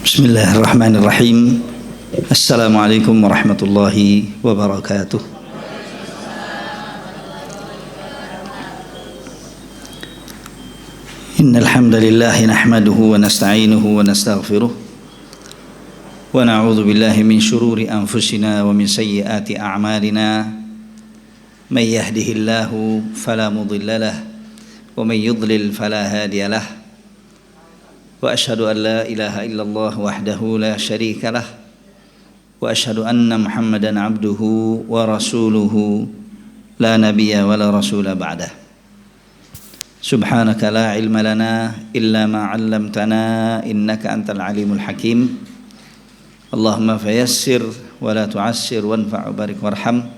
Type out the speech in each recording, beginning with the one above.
Bismillahirrahmanirrahim. Assalamualaikum warahmatullahi wabarakatuh. Innal hamdalillah nahmaduhu wa nasta'inuhu wa nastaghfiruh wa na'udzu billahi min shururi anfusina wa min sayyiati a'malina. May yahdihillahu fala mudilla lahu wa may yudlil fala hadiya lahu. Wa asyhadu an la ilaha illallah wahdahu la syarika lah wa asyhadu anna Muhammadan abduhu wa rasuluhu la nabiyya wa la rasula ba'dah. Subhanaka la ilma lana illa ma 'allamtana innaka antal alimul hakim. Allahumma fayassir wa la tu'assir wanfa' barik warham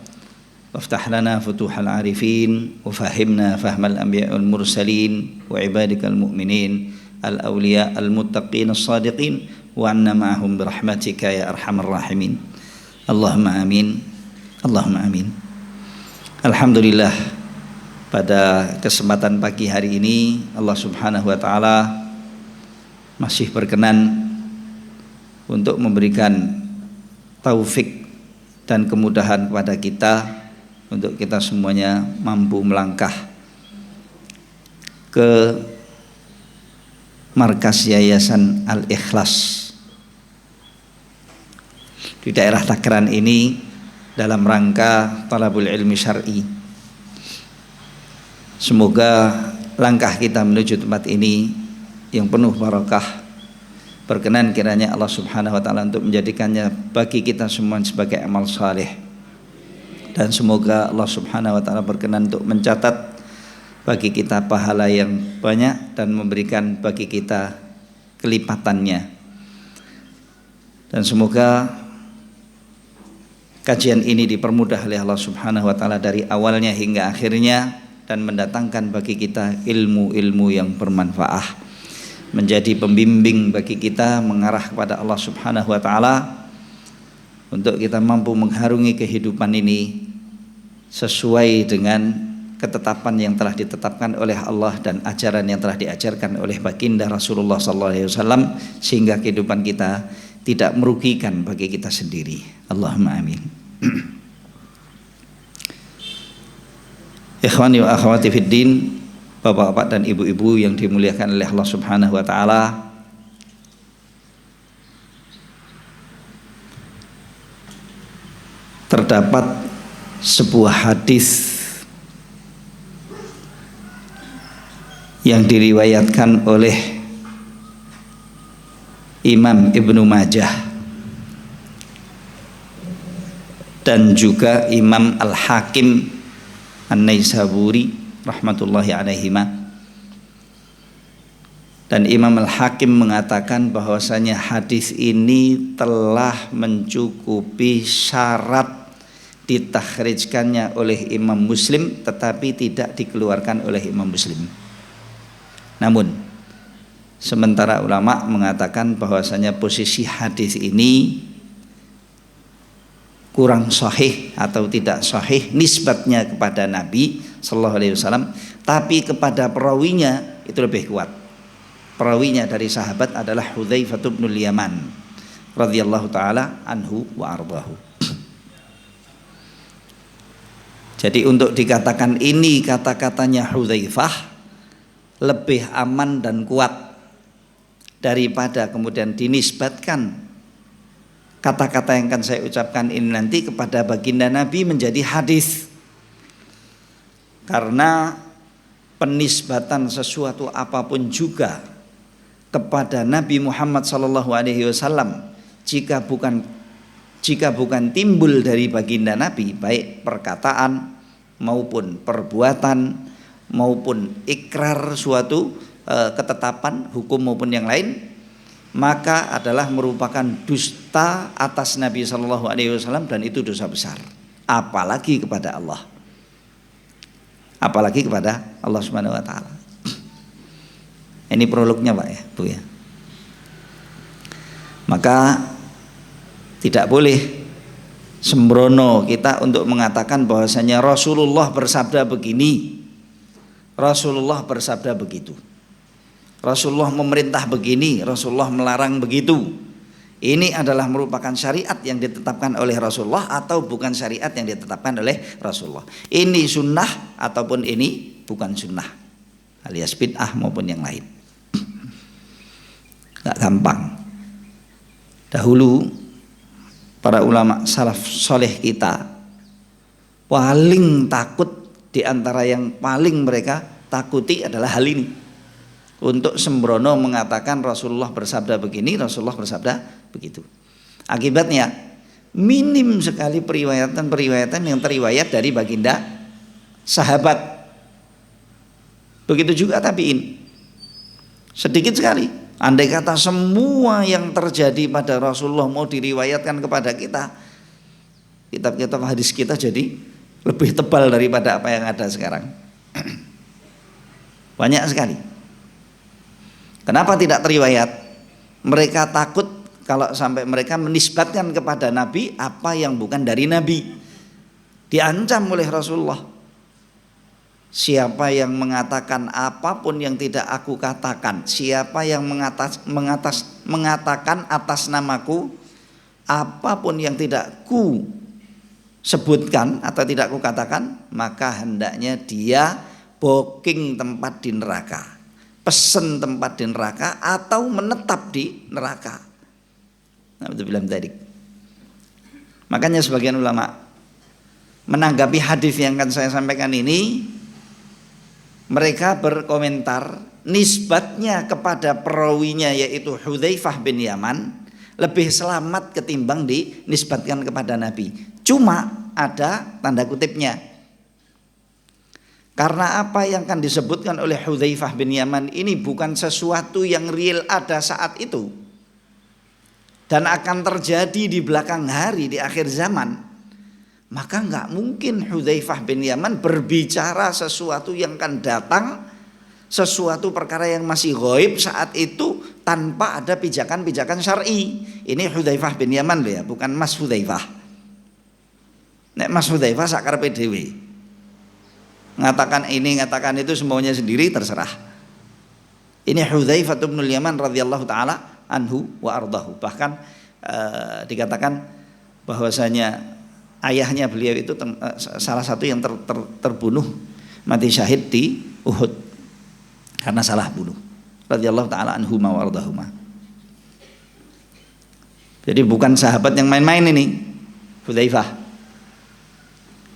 waftah lana futuhal arifin wa fahimna fahmal anbiya wal mursalin wa ibadikal mu'minin al-awliya al-muttaqin as-sadiqin wa anna ma'ahum birahmatika ya arhamar rahimin. Allahumma amin. Allahumma amin. Alhamdulillah, pada kesempatan pagi hari ini Allah Subhanahu wa taala masih berkenan untuk memberikan taufik dan kemudahan kepada kita untuk kita semuanya mampu melangkah ke Markas Yayasan Al-Ikhlas di daerah Takaran ini dalam rangka talabul ilmi syar'i. Semoga langkah kita menuju tempat ini yang penuh barakah berkenan kiranya Allah Subhanahu wa taala untuk menjadikannya bagi kita semua sebagai amal saleh, dan semoga Allah Subhanahu wa taala berkenan untuk mencatat bagi kita pahala yang banyak dan memberikan bagi kita kelipatannya. Dan semoga kajian ini dipermudah oleh Allah Subhanahu wa taala dari awalnya hingga akhirnya, dan mendatangkan bagi kita ilmu-ilmu yang bermanfaat, menjadi pembimbing bagi kita mengarah kepada Allah Subhanahu wa taala untuk kita mampu mengharungi kehidupan ini sesuai dengan ketetapan yang telah ditetapkan oleh Allah dan ajaran yang telah diajarkan oleh baginda Rasulullah SAW, sehingga kehidupan kita tidak merugikan bagi kita sendiri. Allahumma amin. Ikhwani wa akhwati fiddin, bapak-bapak dan ibu-ibu yang dimuliakan oleh Allah Subhanahu wa taala, terdapat sebuah hadis yang diriwayatkan oleh Imam Ibnu Majah dan juga Imam Al-Hakim An-Naisaburi rahmatullahi alaihima. Dan Imam Al-Hakim mengatakan bahwasanya hadis ini telah mencukupi syarat ditakhrijkannya oleh Imam Muslim, tetapi tidak dikeluarkan oleh Imam Muslim. Namun sementara ulama mengatakan bahwasanya posisi hadis ini kurang sahih atau tidak sahih nisbatnya kepada Nabi sallallahu alaihi wasallam, tapi kepada perawinya itu lebih kuat. Perawinya dari sahabat adalah Hudzaifah bin Yaman radhiyallahu taala anhu wa ardahu. Jadi untuk dikatakan ini kata-katanya Hudzaifah lebih aman dan kuat daripada kemudian dinisbatkan kata-kata yang akan saya ucapkan ini nanti kepada baginda Nabi menjadi hadis. Karena penisbatan sesuatu apapun juga kepada Nabi Muhammad SAW jika bukan timbul dari baginda Nabi, baik perkataan maupun perbuatan maupun ikrar suatu ketetapan hukum maupun yang lain, maka adalah merupakan dusta atas Nabi Shallallahu Alaihi Wasallam, dan itu dosa besar. Apalagi kepada Allah, apalagi kepada Allah Subhanahu Wa Taala. Ini prolognya Pak ya, Bu ya. Maka tidak boleh sembrono kita untuk mengatakan bahwasanya Rasulullah bersabda begini, Rasulullah bersabda begitu, Rasulullah memerintah begini, Rasulullah melarang begitu. Ini adalah merupakan syariat yang ditetapkan oleh Rasulullah atau bukan syariat yang ditetapkan oleh Rasulullah. Ini sunnah ataupun ini bukan sunnah, alias bid'ah maupun yang lain. Gak gampang. Dahulu para ulama salaf soleh kita paling takut, di antara yang paling mereka takuti adalah hal ini. Untuk sembrono mengatakan Rasulullah bersabda begini, Rasulullah bersabda begitu. Akibatnya minim sekali periwayatan yang teriwayat dari baginda sahabat. Begitu juga tabi'in. Sedikit sekali. Andai kata semua yang terjadi pada Rasulullah mau diriwayatkan kepada kita, kitab-kitab hadis kita jadi lebih tebal daripada apa yang ada sekarang. Banyak sekali. Kenapa tidak teriwayat? Mereka takut kalau sampai mereka menisbatkan kepada Nabi apa yang bukan dari Nabi. Diancam oleh Rasulullah. Siapa yang mengatakan apapun yang tidak aku katakan, siapa yang mengatakan atas namaku apapun yang tidak ku sebutkan atau tidak ku katakan, maka hendaknya dia booking tempat di neraka, pesen tempat di neraka atau menetap di neraka. Makanya sebagian ulama menanggapi hadis yang akan saya sampaikan ini, mereka berkomentar nisbatnya kepada perawinya yaitu Hudzaifah bin Yaman lebih selamat ketimbang dinisbatkan kepada Nabi. Cuma ada tanda kutipnya. Karena apa yang akan disebutkan oleh Hudzaifah bin Yaman ini bukan sesuatu yang real ada saat itu dan akan terjadi di belakang hari, di akhir zaman, maka nggak mungkin Hudzaifah bin Yaman berbicara sesuatu yang akan datang, sesuatu perkara yang masih ghaib saat itu tanpa ada pijakan-pijakan syar'i. Ini Hudzaifah bin Yaman loh ya, bukan Mas Hudzaifah. Nek Mas Hudzaifah sakar PDW, ngatakan ini, ngatakan itu semuanya sendiri, terserah. Ini Hudzaifah bin Yaman radhiyallahu taala anhu wa ardahu. Bahkan dikatakan bahwasanya ayahnya beliau itu salah satu yang terbunuh mati syahid di Uhud karena salah bunuh. Radhiyallahu taala anhu wa ardahuma. Jadi bukan sahabat yang main-main ini Hudzaifah.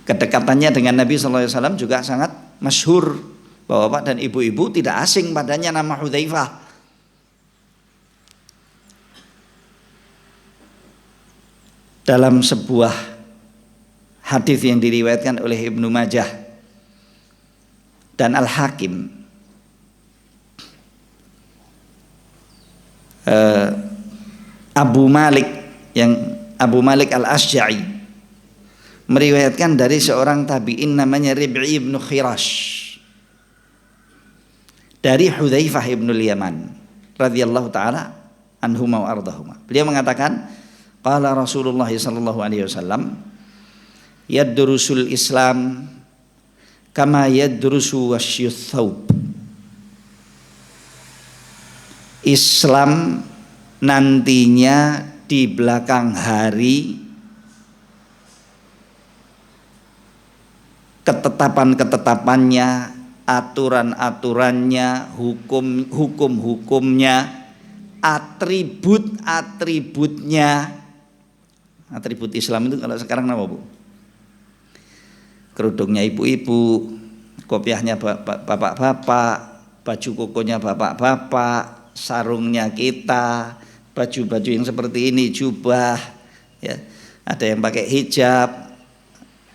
Kedekatannya dengan Nabi SAW juga sangat masyhur. Bapak dan ibu-ibu tidak asing padanya nama Hudzaifah. Dalam sebuah hadis yang diriwayatkan oleh Ibnu Majah dan Al-Hakim, Abu Malik Al-Asja'i meriwayatkan dari seorang tabi'in namanya Rib'i ibn Khirash dari Hudzaifah ibn Yaman radhiyallahu taala anhuma wa ardahuma. Beliau mengatakan, qala Rasulullah sallallahu alaihi wasallam, yadrusul Islam kama yadrusu wasyuth thawb. Islam nantinya di belakang hari ketetapan-ketetapannya, aturan-aturannya, hukum-hukumnya, atribut-atributnya. Atribut Islam itu kalau sekarang apa, Bu? Kerudungnya ibu-ibu, kopiahnya bapak-bapak, baju kokonya bapak-bapak, sarungnya kita, baju-baju yang seperti ini, jubah, ya. Ada yang pakai hijab,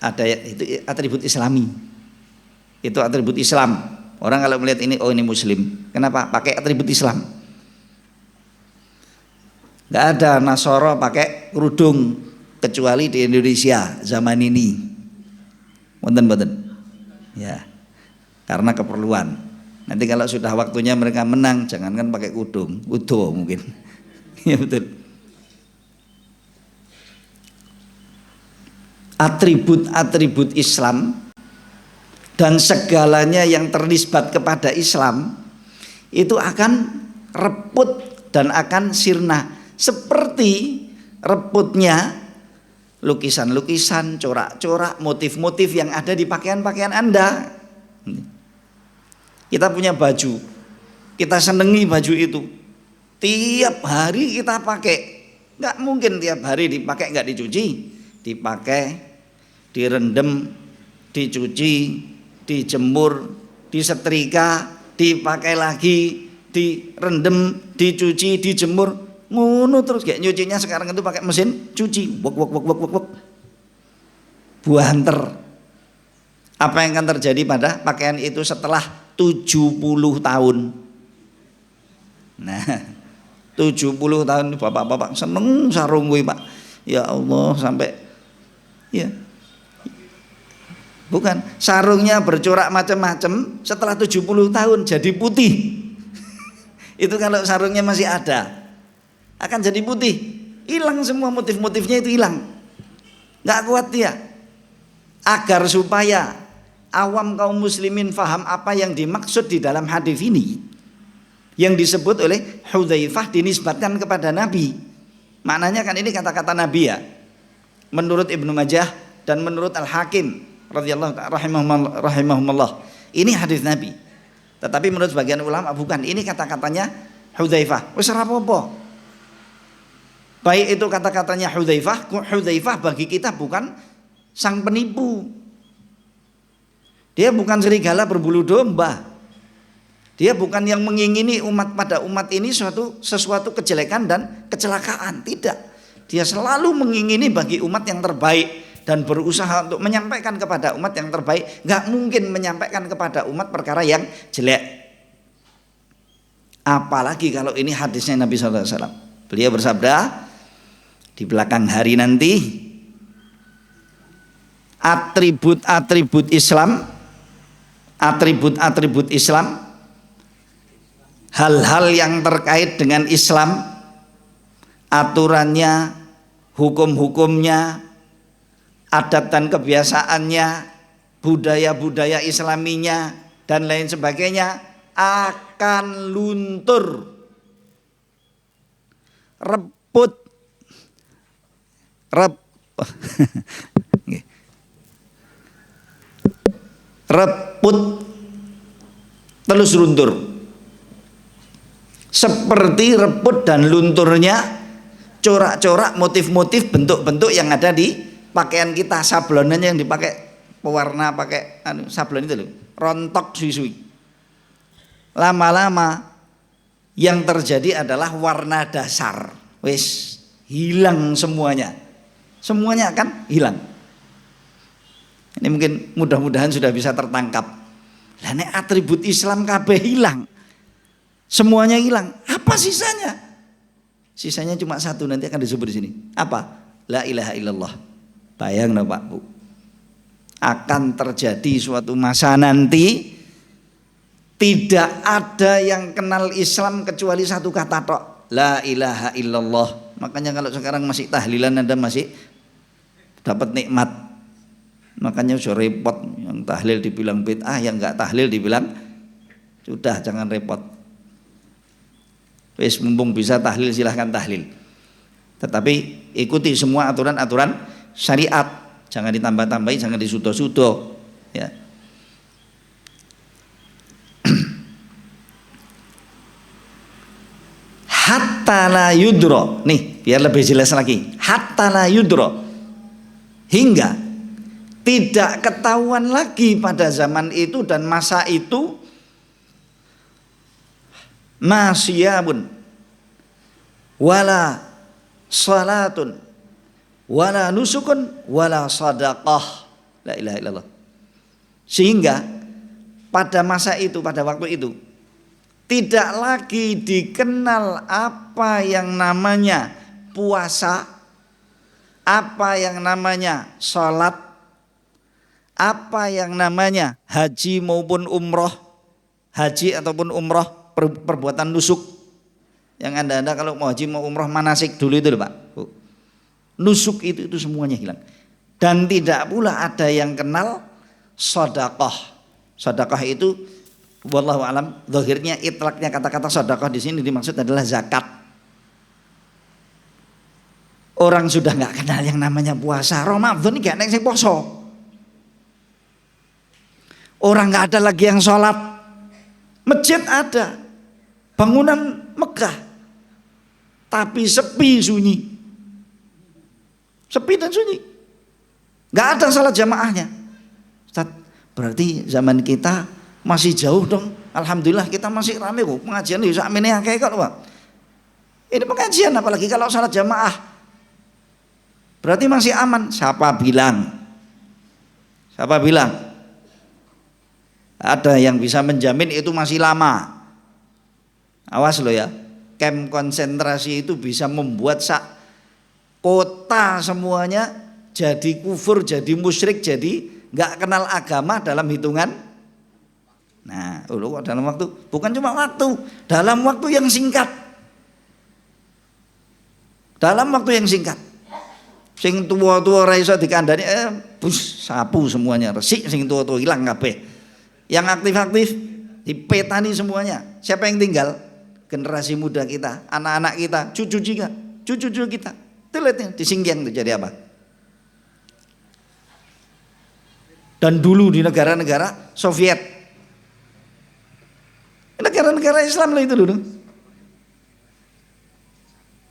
ada itu atribut Islami. Itu atribut Islam. Orang kalau melihat ini, oh ini Muslim. Kenapa? Pakai atribut Islam. Gak ada Nasoro pakai kerudung kecuali di Indonesia zaman ini. Wonten-wonten. Ya. Karena keperluan. Nanti kalau sudah waktunya mereka menang, jangankan pakai kudung, udo mungkin. Ya betul. Atribut-atribut Islam dan segalanya yang ternisbat kepada Islam itu akan reput dan akan sirna seperti reputnya lukisan-lukisan, corak-corak, motif-motif yang ada di pakaian-pakaian Anda. Kita punya baju, kita senangi baju itu, tiap hari kita pakai. Nggak mungkin tiap hari dipakai nggak dicuci, dipakai, direndam, dicuci, dijemur, disetrika, dipakai lagi, direndam, dicuci, dijemur, ngono terus. Kayak nyucinya sekarang itu pakai mesin cuci, wok wok wok wok wok wok, buanter. Apa yang akan terjadi pada pakaian itu setelah 70 tahun? Nah, 70 tahun bapak-bapak seneng sarung gue Pak. Ya Allah, sampai ya. Bukan, sarungnya bercorak macam-macam, setelah 70 tahun jadi putih. Itu kalau sarungnya masih ada, akan jadi putih. Hilang semua motif-motifnya, itu hilang. Nggak kuat dia. Agar supaya awam kaum muslimin faham apa yang dimaksud di dalam hadis ini, yang disebut oleh Hudzaifah dinisbatkan kepada Nabi. Maknanya kan ini kata-kata Nabi ya. Menurut Ibnu Majah dan menurut Al-Hakim radhiyallahu rahimahumullah, ini hadis Nabi. Tetapi menurut sebagian ulama bukan, ini kata-katanya Hudzaifah. Wis ora apa-apa. Baik itu kata-katanya Hudzaifah bagi kita bukan sang penipu. Dia bukan serigala berbulu domba. Dia bukan yang mengingini pada umat ini sesuatu kejelekan dan kecelakaan, tidak. Dia selalu mengingini bagi umat yang terbaik dan berusaha untuk menyampaikan kepada umat yang terbaik. Gak mungkin menyampaikan kepada umat perkara yang jelek. Apalagi kalau ini hadisnya Nabi SAW. Beliau bersabda, di belakang hari nanti atribut-atribut Islam, hal-hal yang terkait dengan Islam, aturannya, hukum-hukumnya, adat dan kebiasaannya, budaya-budaya Islaminya dan lain sebagainya akan luntur, reput terus luntur, seperti reput dan lunturnya corak-corak, motif-motif, bentuk-bentuk yang ada di pakaian kita. Sablonannya yang dipakai pewarna, pakai sablon itu loh, rontok suwi-suwi. Lama-lama yang terjadi adalah warna dasar, wis hilang semuanya akan hilang. Ini mungkin mudah-mudahan sudah bisa tertangkap. Lah nek atribut Islam kabeh hilang, semuanya hilang, apa sisanya? Sisanya cuma satu, nanti akan disebut di sini. Apa? La ilaha illallah. Bayang no Pak Bu, akan terjadi suatu masa nanti tidak ada yang kenal Islam kecuali satu kata tok, la ilaha illallah. Makanya kalau sekarang masih tahlilan Anda masih dapat nikmat. Makanya sudah repot, yang tahlil dibilang bid'ah, yang enggak tahlil dibilang sudah jangan repot. Wis mumpung bisa tahlil silahkan tahlil. Tetapi ikuti semua aturan-aturan syariat, jangan ditambah-tambahi, jangan disudo-sudo ya. Hatta la yudro, nih biar lebih jelas lagi. Hatta la yudro, hingga tidak ketahuan lagi pada zaman itu dan masa itu masyabun wala salatun wala nusukun wala sadaqah, la ilaha illallah. Sehingga pada masa itu, pada waktu itu tidak lagi dikenal apa yang namanya puasa, apa yang namanya sholat, apa yang namanya haji maupun umroh, haji ataupun umroh, perbuatan nusuk. Yang anda kalau mau haji mau umroh manasik dulu itu loh Pak Bu. Nusuk itu semuanya hilang. Dan tidak pula ada yang kenal sedekah. Sedekah itu wallahu alam, zahirnya itlaknya kata-kata sedekah di sini dimaksud adalah zakat. Orang sudah nggak kenal yang namanya puasa. Ramadan ini gak ada yang poso. Orang nggak ada lagi yang sholat. Masjid ada, bangunan megah, tapi sepi sunyi. Sepi dan sunyi. Nggak ada sholat jamaahnya. Ustaz, berarti zaman kita masih jauh dong. Alhamdulillah kita masih rame kok. Pengajian di sakmene akeh kok, Pak. Ini pengajian apalagi kalau sholat jamaah. Berarti masih aman. Siapa bilang? Siapa bilang? Ada yang bisa menjamin itu masih lama. Awas lo ya. Camp konsentrasi itu bisa membuat kota semuanya jadi kufur, jadi musyrik, jadi nggak kenal agama dalam hitungan. Nah, dalam waktu, bukan cuma waktu, dalam waktu yang singkat. Dalam waktu yang singkat. Sing tua-tua ra iso dikandani sapu semuanya, resik sing tua-tua hilang kabeh. Yang aktif-aktif dipetani semuanya. Siapa yang tinggal? Generasi muda kita, anak-anak kita, cucu-cucu kita. Itu lihatnya disinggiang itu jadi apa? Dan dulu di negara-negara Soviet, negara-negara Islam lah itu dulu,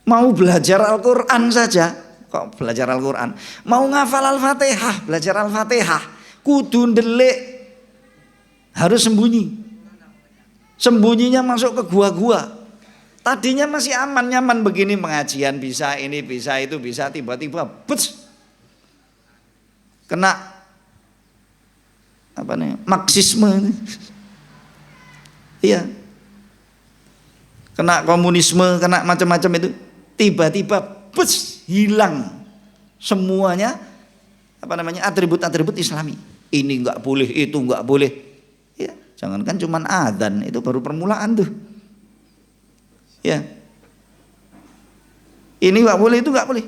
mau belajar Al-Quran saja, kok belajar Al-Quran, mau ngafal Al-Fatihah, belajar Al-Fatihah, kudu ndelik, harus sembunyinya masuk ke gua-gua. Tadinya masih aman nyaman begini, pengajian bisa, ini bisa, itu bisa, tiba-tiba kena apa nih, Marxisme. Iya, kena komunisme, kena macam-macam itu, tiba-tiba hilang semuanya apa namanya, atribut-atribut Islami. Ini nggak boleh, itu nggak boleh. Ya, jangankan cuman adzan, itu baru permulaan tuh. Ya, ini nggak boleh, itu nggak boleh.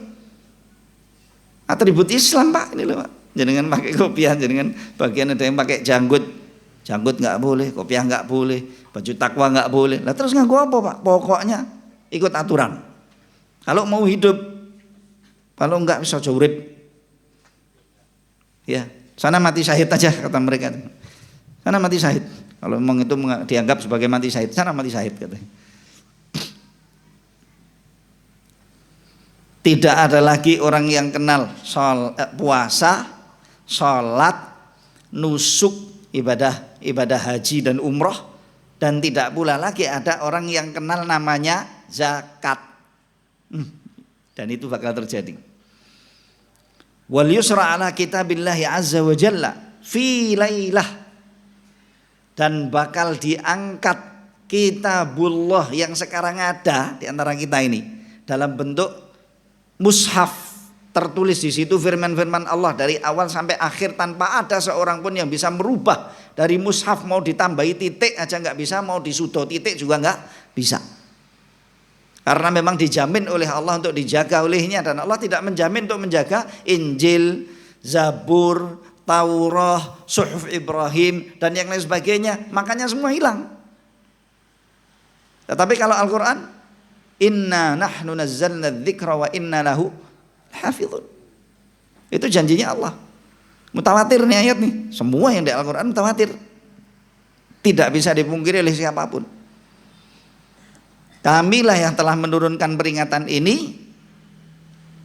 Atribut Islam Pak, ini loh Pak. Jangan pakai kopiah, jangan bagian ada yang pakai janggut nggak boleh, kopiah nggak boleh, baju takwa nggak boleh. Lah terus nganggo apa Pak? Pokoknya ikut aturan. Kalau mau hidup, kalau enggak bisa urip. Ya, sana mati syahid aja kata mereka. Sana mati syahid. Kalau memang itu dianggap sebagai mati syahid, sana mati syahid katanya. Tidak ada lagi orang yang kenal puasa, sholat, nusuk, ibadah haji dan umroh, dan tidak pula lagi ada orang yang kenal namanya zakat. Dan itu bakal terjadi. Wal yusra ala kitabillahi azza wa jalla fi lailah, dan bakal diangkat kitabullah yang sekarang ada di antara kita ini dalam bentuk mushaf, tertulis di situ firman-firman Allah dari awal sampai akhir tanpa ada seorang pun yang bisa merubah dari mushaf. Mau ditambahi titik aja nggak bisa, mau disudo titik juga nggak bisa. Karena memang dijamin oleh Allah untuk dijaga olehnya, dan Allah tidak menjamin untuk menjaga Injil, Zabur, Taurah, Suhuf Ibrahim dan yang lain sebagainya. Makanya semua hilang. Tetapi kalau Al-Quran, inna nahnu nazzalna dzikra wa inna lahu hafizun, itu janjinya Allah. Mutawatir nih ayat nih, semua yang di Al-Quran mutawatir, tidak bisa dipungkiri oleh siapapun. Kamilah yang telah menurunkan peringatan ini,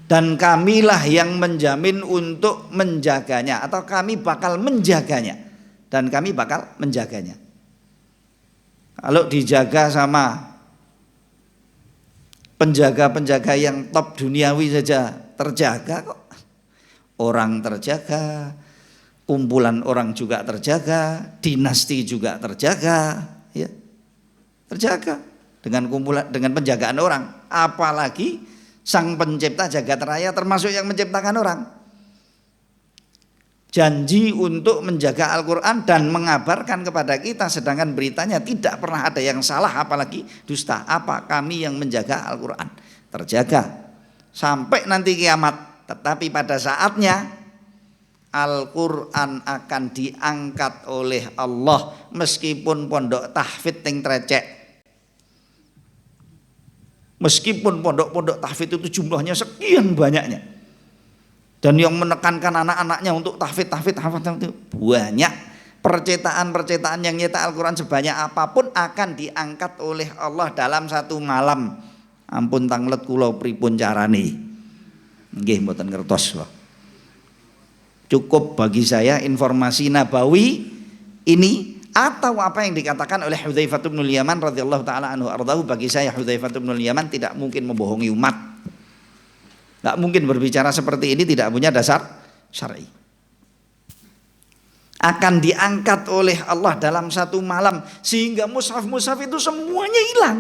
dan kamilah yang menjamin untuk menjaganya, atau kami bakal menjaganya, dan kami bakal menjaganya. Kalau dijaga sama penjaga-penjaga yang top duniawi saja terjaga kok. Orang terjaga, kumpulan orang juga terjaga, dinasti juga terjaga, ya. Terjaga dengan kumpulan, dengan penjagaan orang. Apalagi sang pencipta jagat raya termasuk yang menciptakan orang. Janji untuk menjaga Al-Quran dan mengabarkan kepada kita, sedangkan beritanya tidak pernah ada yang salah apalagi dusta. Apa? Kami yang menjaga Al-Quran terjaga sampai nanti kiamat. Tetapi pada saatnya Al-Quran akan diangkat oleh Allah meskipun pondok tahfidz yang trecek. Meskipun pondok-pondok tahfidz itu jumlahnya sekian banyaknya, dan yang menekankan anak-anaknya untuk tahfidz itu banyak, percetakan yang nyetak Al-Quran sebanyak apapun akan diangkat oleh Allah dalam satu malam. Ampun tanglet kula pripun carane. Nggih mboten ngertos. Cukup bagi saya informasi nabawi ini atau apa yang dikatakan oleh Hudzaifah bin Yaman radhiyallahu taala anhu ardahu. Bagi saya Hudzaifah bin Yaman tidak mungkin membohongi umat. Enggak mungkin berbicara seperti ini tidak punya dasar syar'i. Akan diangkat oleh Allah dalam satu malam sehingga mushaf-mushaf itu semuanya hilang.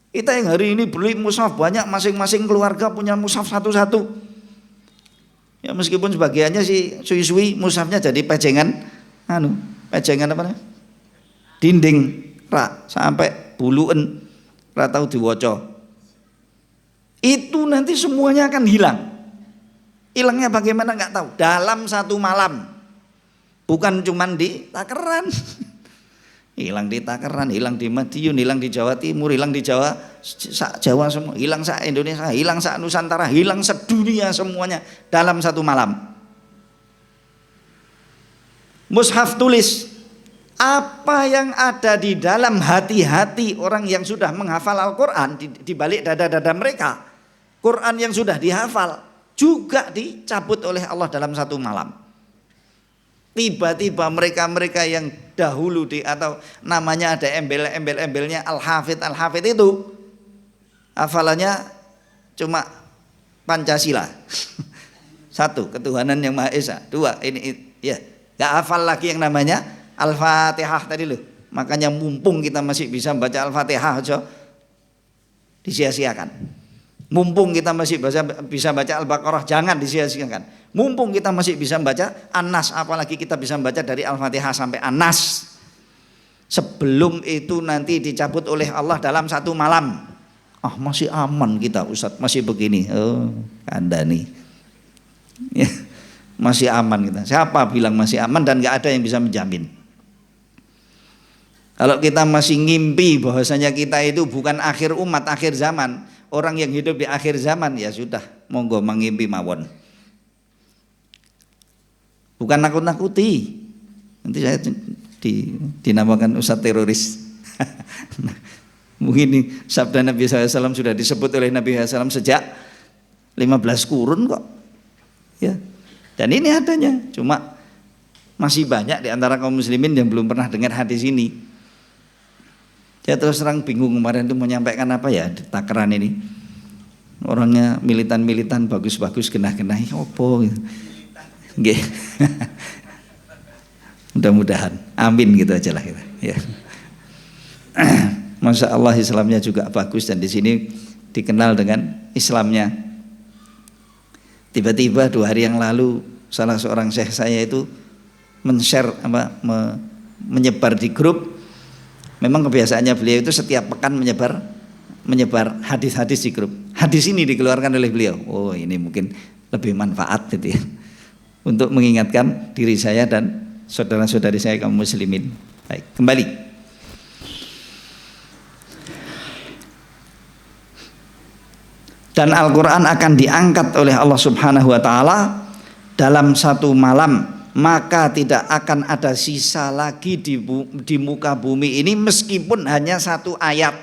Kita yang hari ini beli mushaf banyak, masing-masing keluarga punya mushaf satu-satu. Ya meskipun sebagiannya sih suwi-suwi mushafnya jadi pejengan pejengan apa namanya? Dinding sampai buluan ra tau diwaca. Itu nanti semuanya akan hilang. Hilangnya bagaimana nggak tahu. Dalam satu malam. Bukan cuman di Takeran. Hilang di Takeran, hilang di Madiun, hilang di Jawa Timur, hilang di Jawa, Jawa semua, hilang sak Indonesia, hilang sak Nusantara, hilang sedunia semuanya dalam satu malam. Mushaf tulis apa yang ada di dalam hati-hati orang yang sudah menghafal Al-Quran di balik dada-dada mereka. Quran yang sudah dihafal juga dicabut oleh Allah dalam satu malam. Tiba-tiba mereka-mereka yang dahulu atau namanya ada embel-embelnya Al-Hafidh itu hafalannya cuma Pancasila. Satu, ketuhanan yang Maha Esa. Dua, ini ya gak hafal lagi yang namanya Al-Fatihah tadi loh. Makanya mumpung kita masih bisa baca Al-Fatihah aja disia-siakan. Mumpung kita masih bisa baca Al-Baqarah jangan disia-siakan. Mumpung kita masih bisa baca An-Nas, apalagi kita bisa baca dari Al-Fatihah sampai An-Nas. Sebelum itu nanti dicabut oleh Allah dalam satu malam. Masih aman kita Ustadz, masih begini. Anda nih. Ya. Masih aman kita. Siapa bilang masih aman dan gak ada yang bisa menjamin. Kalau kita masih ngimpi bahwasanya kita itu bukan akhir umat, akhir zaman, orang yang hidup di akhir zaman, ya sudah, monggo mengimpi mawon. Bukan nakut-nakuti. Nanti saya dinamakan Ustadz teroris. Mungkin ini sabda Nabi SAW sudah disebut oleh Nabi SAW sejak 15 kurun kok. Ya. Dan ini adanya, cuma masih banyak di antara kaum muslimin yang belum pernah dengar hadis ini. Saya terus terang bingung kemarin itu menyampaikan apa ya di Takeran ini. Orangnya militan-militan bagus-bagus genah-genah opo gitu. Nggih. Mudah-mudahan. Amin gitu aja lah kita. Ya. Masya Allah Islamnya juga bagus dan di sini dikenal dengan Islamnya. Tiba-tiba 2 hari yang lalu salah seorang syekh saya itu men-share menyebar di grup. Memang kebiasaannya beliau itu setiap pekan menyebar hadis-hadis di grup. Hadis ini dikeluarkan oleh beliau. Oh, ini mungkin lebih manfaat gitu ya. Untuk mengingatkan diri saya dan saudara-saudari saya kaum muslimin. Baik, kembali. Dan Al-Quran akan diangkat oleh Allah Subhanahu wa Ta'ala dalam satu malam, maka tidak akan ada sisa lagi di muka bumi ini meskipun hanya satu ayat.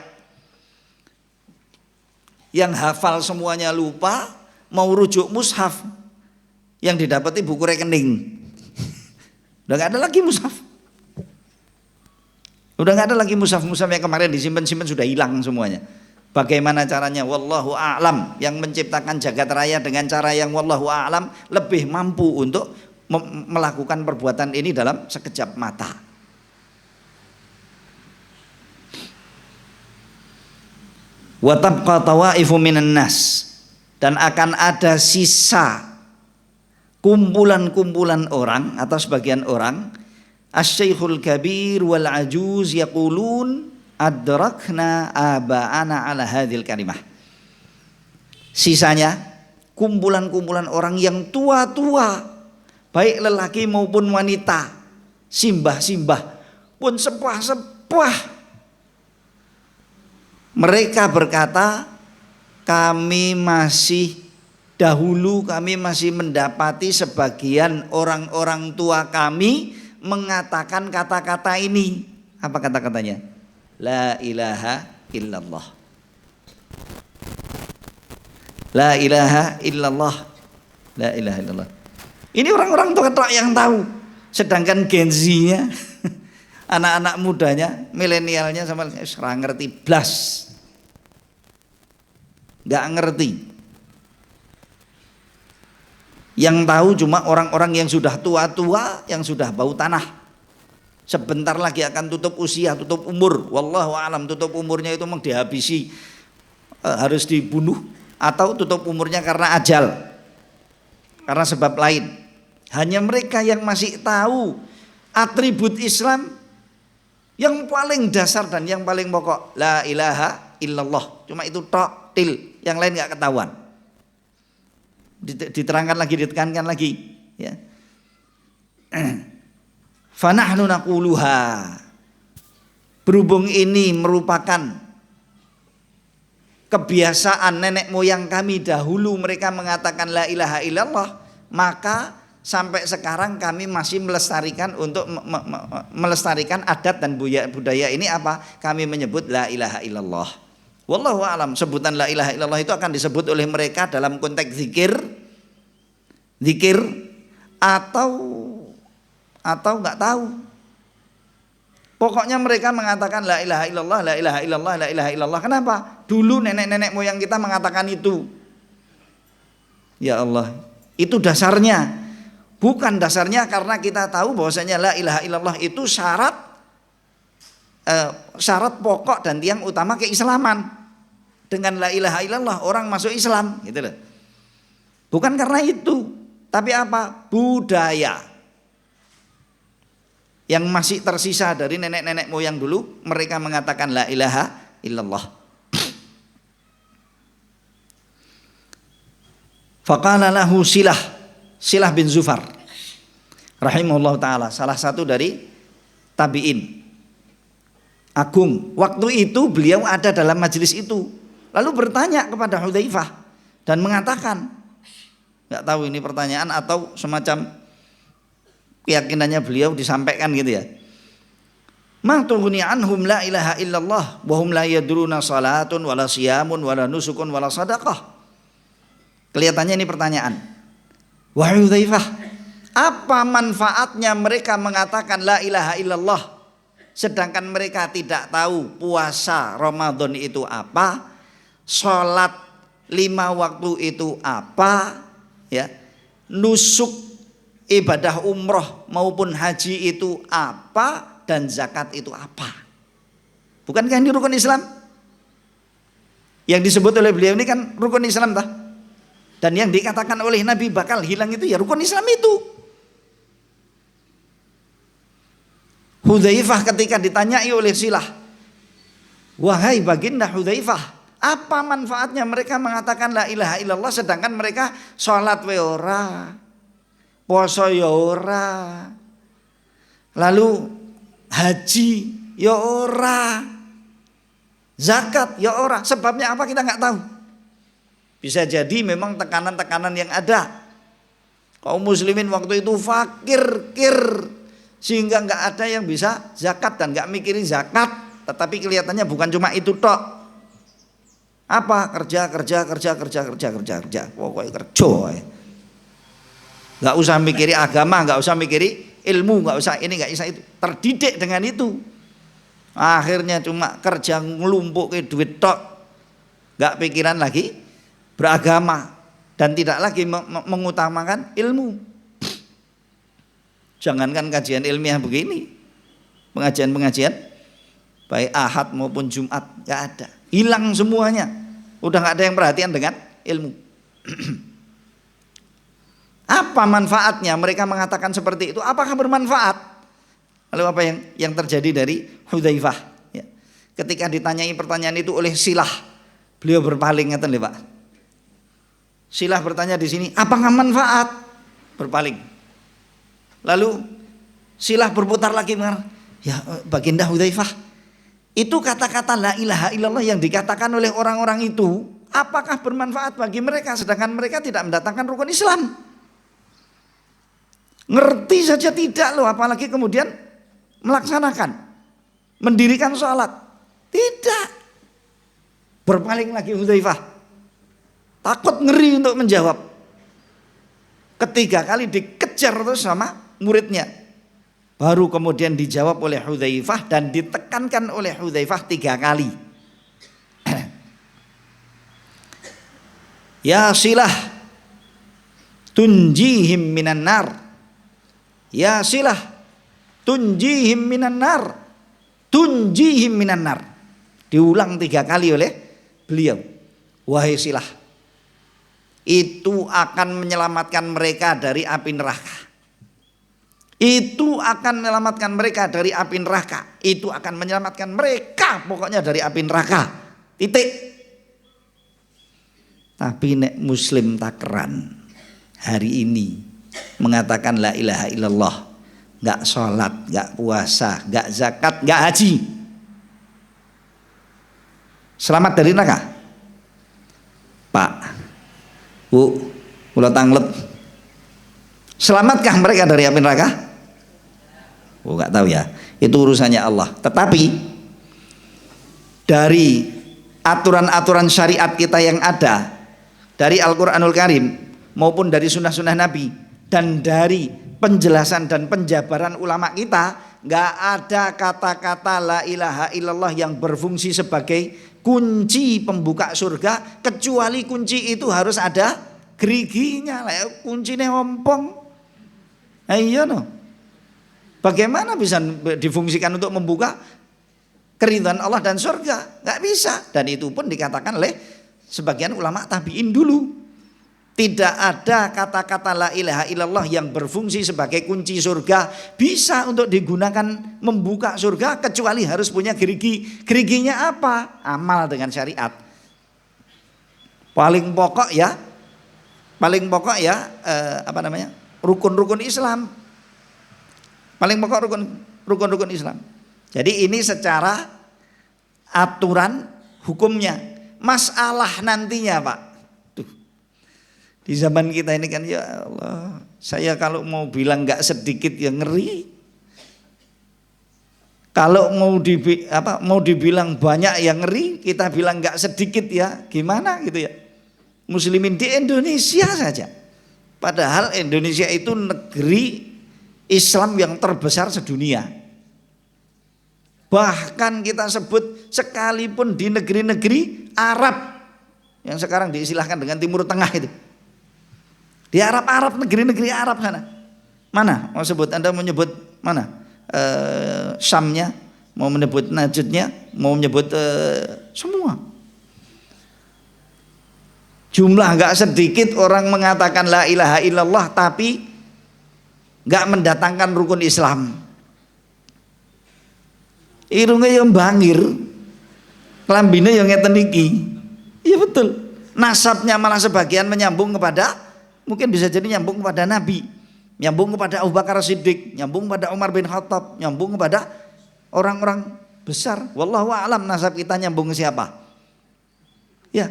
Yang hafal semuanya lupa, mau rujuk mushaf, yang didapati buku rekening. Udah gak ada lagi mushaf. Udah gak ada lagi mushaf-mushaf yang kemarin disimpan-simpan sudah hilang semuanya. Bagaimana caranya? Wallahu a'lam. Yang menciptakan jagat raya dengan cara yang wallahu a'lam lebih mampu untuk melakukan perbuatan ini dalam sekejap mata. Wa tabqa tawaifu minan nas, dan akan ada sisa kumpulan-kumpulan orang atau sebagian orang, asy-syaikhul kabir wal ajuz yaqulun adrakna aba'ana ala hadhil kalimah. Sisanya kumpulan-kumpulan orang yang tua-tua, baik lelaki maupun wanita, simbah-simbah pun sepah-sepah, Mereka berkata, dahulu kami masih mendapati sebagian orang-orang tua kami mengatakan kata-kata ini. Apa kata-katanya? La ilaha illallah. La ilaha illallah. La ilaha illallah. Ini orang-orang tua yang tahu. Sedangkan Gen Z-nya, anak-anak mudanya, milenialnya sama sekali ngerti blas. Gak ngerti. Yang tahu cuma orang-orang yang sudah tua-tua, yang sudah bau tanah. Sebentar lagi akan tutup usia, tutup umur. Wallahu a'lam, tutup umurnya itu memang dihabisi, harus dibunuh, atau tutup umurnya karena ajal, karena sebab lain. Hanya mereka yang masih tahu atribut Islam yang paling dasar dan yang paling pokok, la ilaha illallah. Cuma itu tok, til, yang lain gak ketahuan. Diterangkan lagi, ditekankan lagi, ya. Fanahnu naquluha. Berhubung ini merupakan kebiasaan nenek moyang kami dahulu, mereka mengatakan la ilaha illallah, maka sampai sekarang kami masih melestarikan untuk melestarikan adat dan budaya ini apa? Kami menyebut la ilaha illallah. Wallahu a'lam, sebutan la ilaha illallah itu akan disebut oleh mereka dalam konteks zikir atau nggak tahu. Pokoknya mereka mengatakan la ilaha illallah, la ilaha illallah, la ilaha illallah. Kenapa? Dulu nenek-nenek moyang kita mengatakan itu. Ya Allah, itu dasarnya. Bukan dasarnya karena kita tahu bahwasanya la ilaha illallah itu syarat pokok dan tiang utama keislaman. Dengan la ilaha illallah orang masuk Islam, gitu loh. Bukan karena itu, tapi apa? Budaya yang masih tersisa dari nenek-nenek moyang dulu, mereka mengatakan la ilaha illallah. Faqala lahu Silah bin Zufar rahimahullah ta'ala, salah satu dari tabi'in agung. Waktu itu beliau ada dalam majelis itu, lalu bertanya kepada Hudzaifah dan mengatakan, nggak tahu ini pertanyaan atau semacam keyakinannya beliau disampaikan gitu ya. Ma tughni anhum la ilaha illallah wa hum la yadruna salatun wala siyamun wala nusukun wala sadaqah. Kelihatannya ini pertanyaan. Wahai Hudzaifah, apa manfaatnya mereka mengatakan la ilaha illallah sedangkan mereka tidak tahu puasa Ramadan itu apa, sholat 5 waktu itu apa, ya, nusuk ibadah umroh maupun haji itu apa, dan zakat itu apa? Bukankah ini rukun Islam? Yang disebut oleh beliau ini kan rukun Islam tah? Dan yang dikatakan oleh Nabi bakal hilang itu ya rukun Islam itu. Hudzaifah ketika ditanyai oleh Silah, wahai baginda Hudzaifah, apa manfaatnya mereka mengatakan la ilaha illallah sedangkan mereka sholat we ora, poso ya ora, lalu haji ya ora, zakat ya ora. Sebabnya apa kita nggak tahu. Bisa jadi memang tekanan-tekanan yang ada. Kaum muslimin waktu itu fakir sehingga nggak ada yang bisa zakat dan nggak mikirin zakat. Tetapi kelihatannya bukan cuma itu tok. Apa? Kerja. Pokoknya kerja. Nggak usah mikiri agama, nggak usah mikiri ilmu, nggak usah ini, nggak usah itu. Terdidik dengan itu. Akhirnya cuma kerja ngelumpuk ke duit tok. Nggak pikiran lagi beragama dan tidak lagi mengutamakan ilmu. Jangankan kajian ilmiah begini, pengajian baik Ahad maupun Jumat nggak ada, hilang semuanya. Udah nggak ada yang perhatian dengan ilmu. Apa manfaatnya mereka mengatakan seperti itu? Apakah bermanfaat? Lalu apa yang terjadi dari Hudzaifah? Ya. Ketika ditanyai pertanyaan itu oleh Silah, beliau berpaling, ngeten lho Pak. Silah bertanya di sini, apakah manfaat? Berpaling. Lalu Silah berputar lagi, ya baginda Hudzaifah, Itu kata-kata la ilaha illallah yang dikatakan oleh orang-orang itu, apakah bermanfaat bagi mereka sedangkan mereka tidak mendatangkan rukun Islam? Ngerti saja tidak loh, apalagi kemudian melaksanakan, mendirikan sholat. Tidak. Berpaling lagi Hudzaifah, takut, ngeri untuk menjawab. Ketiga kali dikejar terus sama muridnya, baru kemudian dijawab oleh Hudzaifah dan ditekankan oleh Hudzaifah 3 kali. Ya silah tunjihim minan nar. Ya silah tunjihim minan nar. Tunjihim minan nar. Diulang 3 kali oleh beliau. Wahai silah, itu akan menyelamatkan mereka dari api neraka. Itu akan menyelamatkan mereka dari api neraka. Itu akan menyelamatkan mereka pokoknya dari api neraka. Titik. Tapi nek muslim takeran hari ini mengatakan la ilaha illallah, gak sholat, gak puasa, gak zakat, gak haji, selamat dari neraka? Pak, Bu, kula tanglet, selamatkah mereka dari api neraka? Oh, gak tahu ya, itu urusannya Allah. Tetapi dari aturan-aturan syariat kita yang ada, dari Al-Quranul Karim maupun dari sunnah-sunnah Nabi, dan dari penjelasan dan penjabaran ulama kita, gak ada kata-kata la ilaha illallah yang berfungsi sebagai kunci pembuka surga, kecuali kunci itu harus ada geriginya. Kuncinya ompong. Iya no. Bagaimana bisa difungsikan untuk membuka keridhaan Allah dan surga? Gak bisa. Dan itu pun dikatakan oleh sebagian ulama tabi'in dulu. Tidak ada kata-kata la ilaha illallah yang berfungsi sebagai kunci surga, bisa untuk digunakan membuka surga, kecuali harus punya gerigi. Geriginya apa? Amal dengan syariat. Paling pokok ya, rukun-rukun Islam. Paling pokok rukun-rukun Islam. Jadi ini secara aturan hukumnya. Masalah nantinya Pak, di zaman kita ini kan ya Allah, saya kalau mau bilang nggak sedikit ya ngeri. Kalau mau dibilang banyak ya ngeri, kita bilang nggak sedikit ya gimana gitu ya. Muslimin di Indonesia saja. Padahal Indonesia itu negeri Islam yang terbesar sedunia. Bahkan kita sebut sekalipun di negeri-negeri Arab yang sekarang diistilahkan dengan Timur Tengah itu. Di Arab, negeri-negeri Arab sana. Mana? Mau sebut, Anda mau menyebut mana? Syamnya, mau menyebut Najdnya, mau menyebut semua. Jumlah gak sedikit orang mengatakan la ilaha illallah tapi gak mendatangkan rukun Islam. Irungnya yang bangir, kelambine yang ngeten iki. Iya betul. Nasabnya malah sebagian menyambung kepada, mungkin bisa jadi nyambung kepada Nabi, nyambung kepada Abu Bakar Siddiq, nyambung kepada Umar bin Khattab, nyambung kepada orang-orang besar. Wallahu a'lam nasab kita nyambung ke siapa. Ya,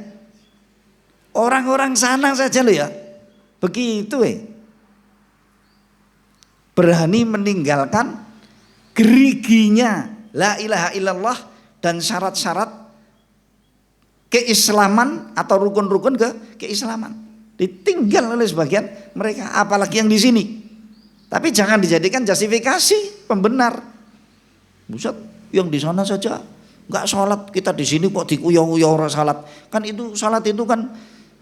orang-orang sana saja loh ya. Begitu berani meninggalkan geriginya la ilaha illallah dan syarat-syarat keislaman atau rukun-rukun keislaman. Ditinggal oleh sebagian mereka, apalagi yang di sini. Tapi jangan dijadikan justifikasi pembenar. Buset, yang di sana saja nggak sholat, kita di sini kok dikuyok-kuyok orang sholat. Kan itu sholat itu kan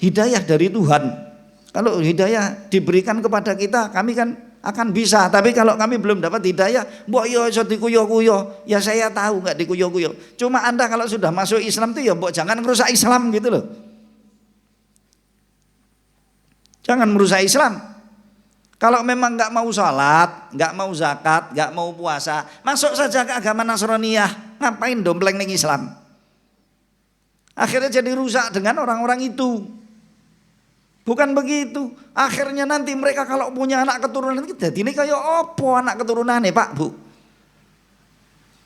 hidayah dari Tuhan. Kalau hidayah diberikan kepada kita, kami kan akan bisa. Tapi kalau kami belum dapat hidayah, mbok yo iso dikuyok-kuyok. Ya saya tahu nggak dikuyok-kuyok. Cuma Anda kalau sudah masuk Islam tuh ya mbok jangan merusak Islam gitu loh. Jangan merusak Islam. Kalau memang nggak mau sholat, nggak mau zakat, nggak mau puasa, masuk saja ke agama Nasraniyah. Ngapain dompleng ning Islam? Akhirnya jadi rusak dengan orang-orang itu. Bukan begitu. Akhirnya nanti mereka kalau punya anak keturunan, jadi ini kayak opo anak keturunannya Pak Bu.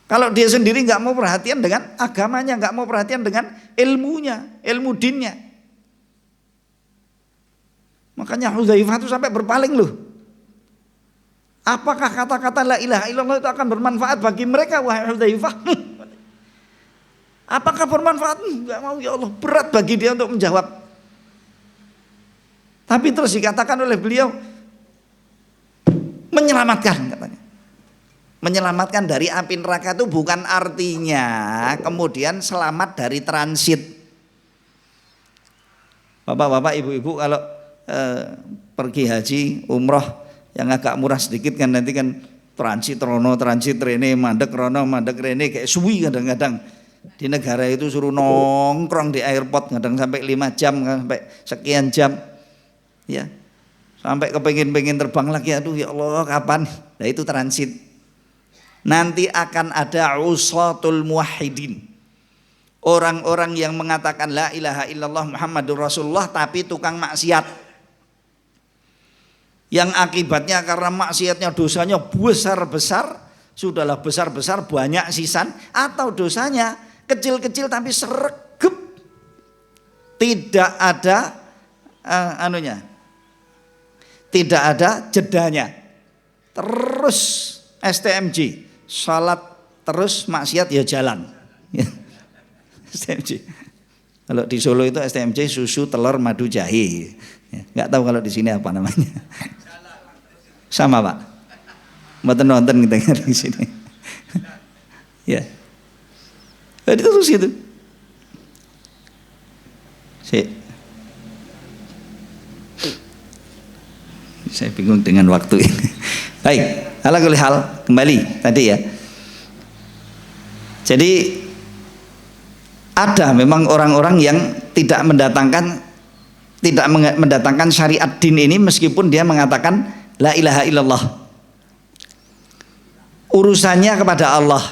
Kalau dia sendiri nggak mau perhatian dengan agamanya, nggak mau perhatian dengan ilmunya, ilmu dinnya. Makanya Hudzaifah itu sampai berpaling loh. Apakah kata-kata la ilaha illallah itu akan bermanfaat bagi mereka, wahai Hudzaifah? Apakah bermanfaat? Enggak mau, ya Allah, berat bagi dia untuk menjawab. Tapi terus dikatakan oleh beliau menyelamatkan, katanya. Menyelamatkan dari api neraka itu bukan artinya kemudian selamat dari transit. Bapak-bapak, ibu-ibu kalau pergi haji, umroh yang agak murah sedikit kan nanti kan transit rono, transit rene, mandek rono, mandek rene, kayak suwi kadang-kadang. Di negara itu suruh nongkrong di airport kadang sampai 5 jam, sampai sekian jam. Ya. Sampai kepengen-pengen terbang lagi, aduh ya Allah kapan? Nah itu transit. Nanti akan ada usatul muwahhidin, orang-orang yang mengatakan la ilaha illallah Muhammadur Rasulullah tapi tukang maksiat, yang akibatnya karena maksiatnya dosanya besar-besar, sudahlah besar-besar banyak sisan, atau dosanya kecil-kecil tapi sregep, tidak ada tidak ada jedanya, terus STMJ, salat terus maksiat ya jalan. STMJ. Kalau di Solo itu STMJ susu telur madu jahe. Nggak tahu kalau di sini apa namanya. Sama Pak. Mboten nonton kita di sini. Ya. Jadi terus gitu. Saya bingung dengan waktu ini. Baik, ala kulli hal, kembali tadi ya. Jadi ada memang orang-orang yang tidak mendatangkan syariat din ini meskipun dia mengatakan la ilaha illallah. Urusannya kepada Allah.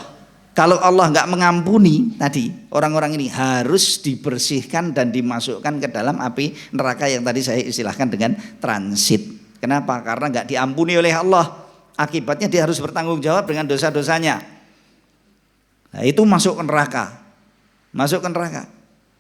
Kalau Allah nggak mengampuni tadi, orang-orang ini harus dibersihkan dan dimasukkan ke dalam api neraka yang tadi saya istilahkan dengan transit. Kenapa? Karena nggak diampuni oleh Allah. Akibatnya dia harus bertanggung jawab dengan dosa-dosanya. Nah, itu masuk ke neraka. Masuk ke neraka.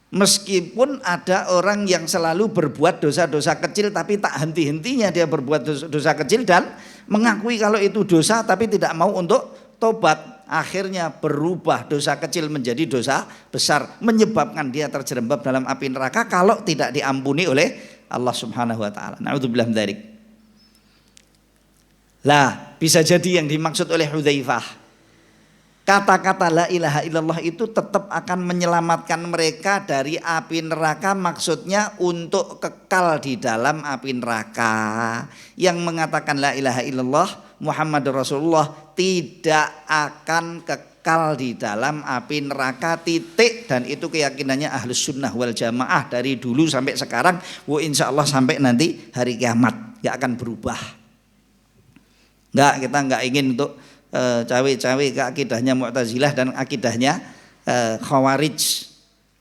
Meskipun ada orang yang selalu berbuat dosa-dosa kecil tapi tak henti-hentinya dia berbuat dosa kecil dan mengakui kalau itu dosa tapi tidak mau untuk tobat. Akhirnya berubah dosa kecil menjadi dosa besar, menyebabkan dia terjerembab dalam api neraka kalau tidak diampuni oleh Allah Subhanahu wa taala. Na'udzubillah min dzalik. Lah, bisa jadi yang dimaksud oleh Hudzaifah, kata-kata la ilaha illallah itu tetap akan menyelamatkan mereka dari api neraka, maksudnya untuk kekal di dalam api neraka. Yang mengatakan la ilaha illallah Muhammadur Rasulullah tidak akan kekal di dalam api neraka, titik. Dan itu keyakinannya Ahlus Sunnah wal Jamaah dari dulu sampai sekarang, insya Allah sampai nanti hari kiamat gak akan berubah. Kita nggak ingin untuk cawe-cawe ke akidahnya Mu'tazilah dan akidahnya Khawarij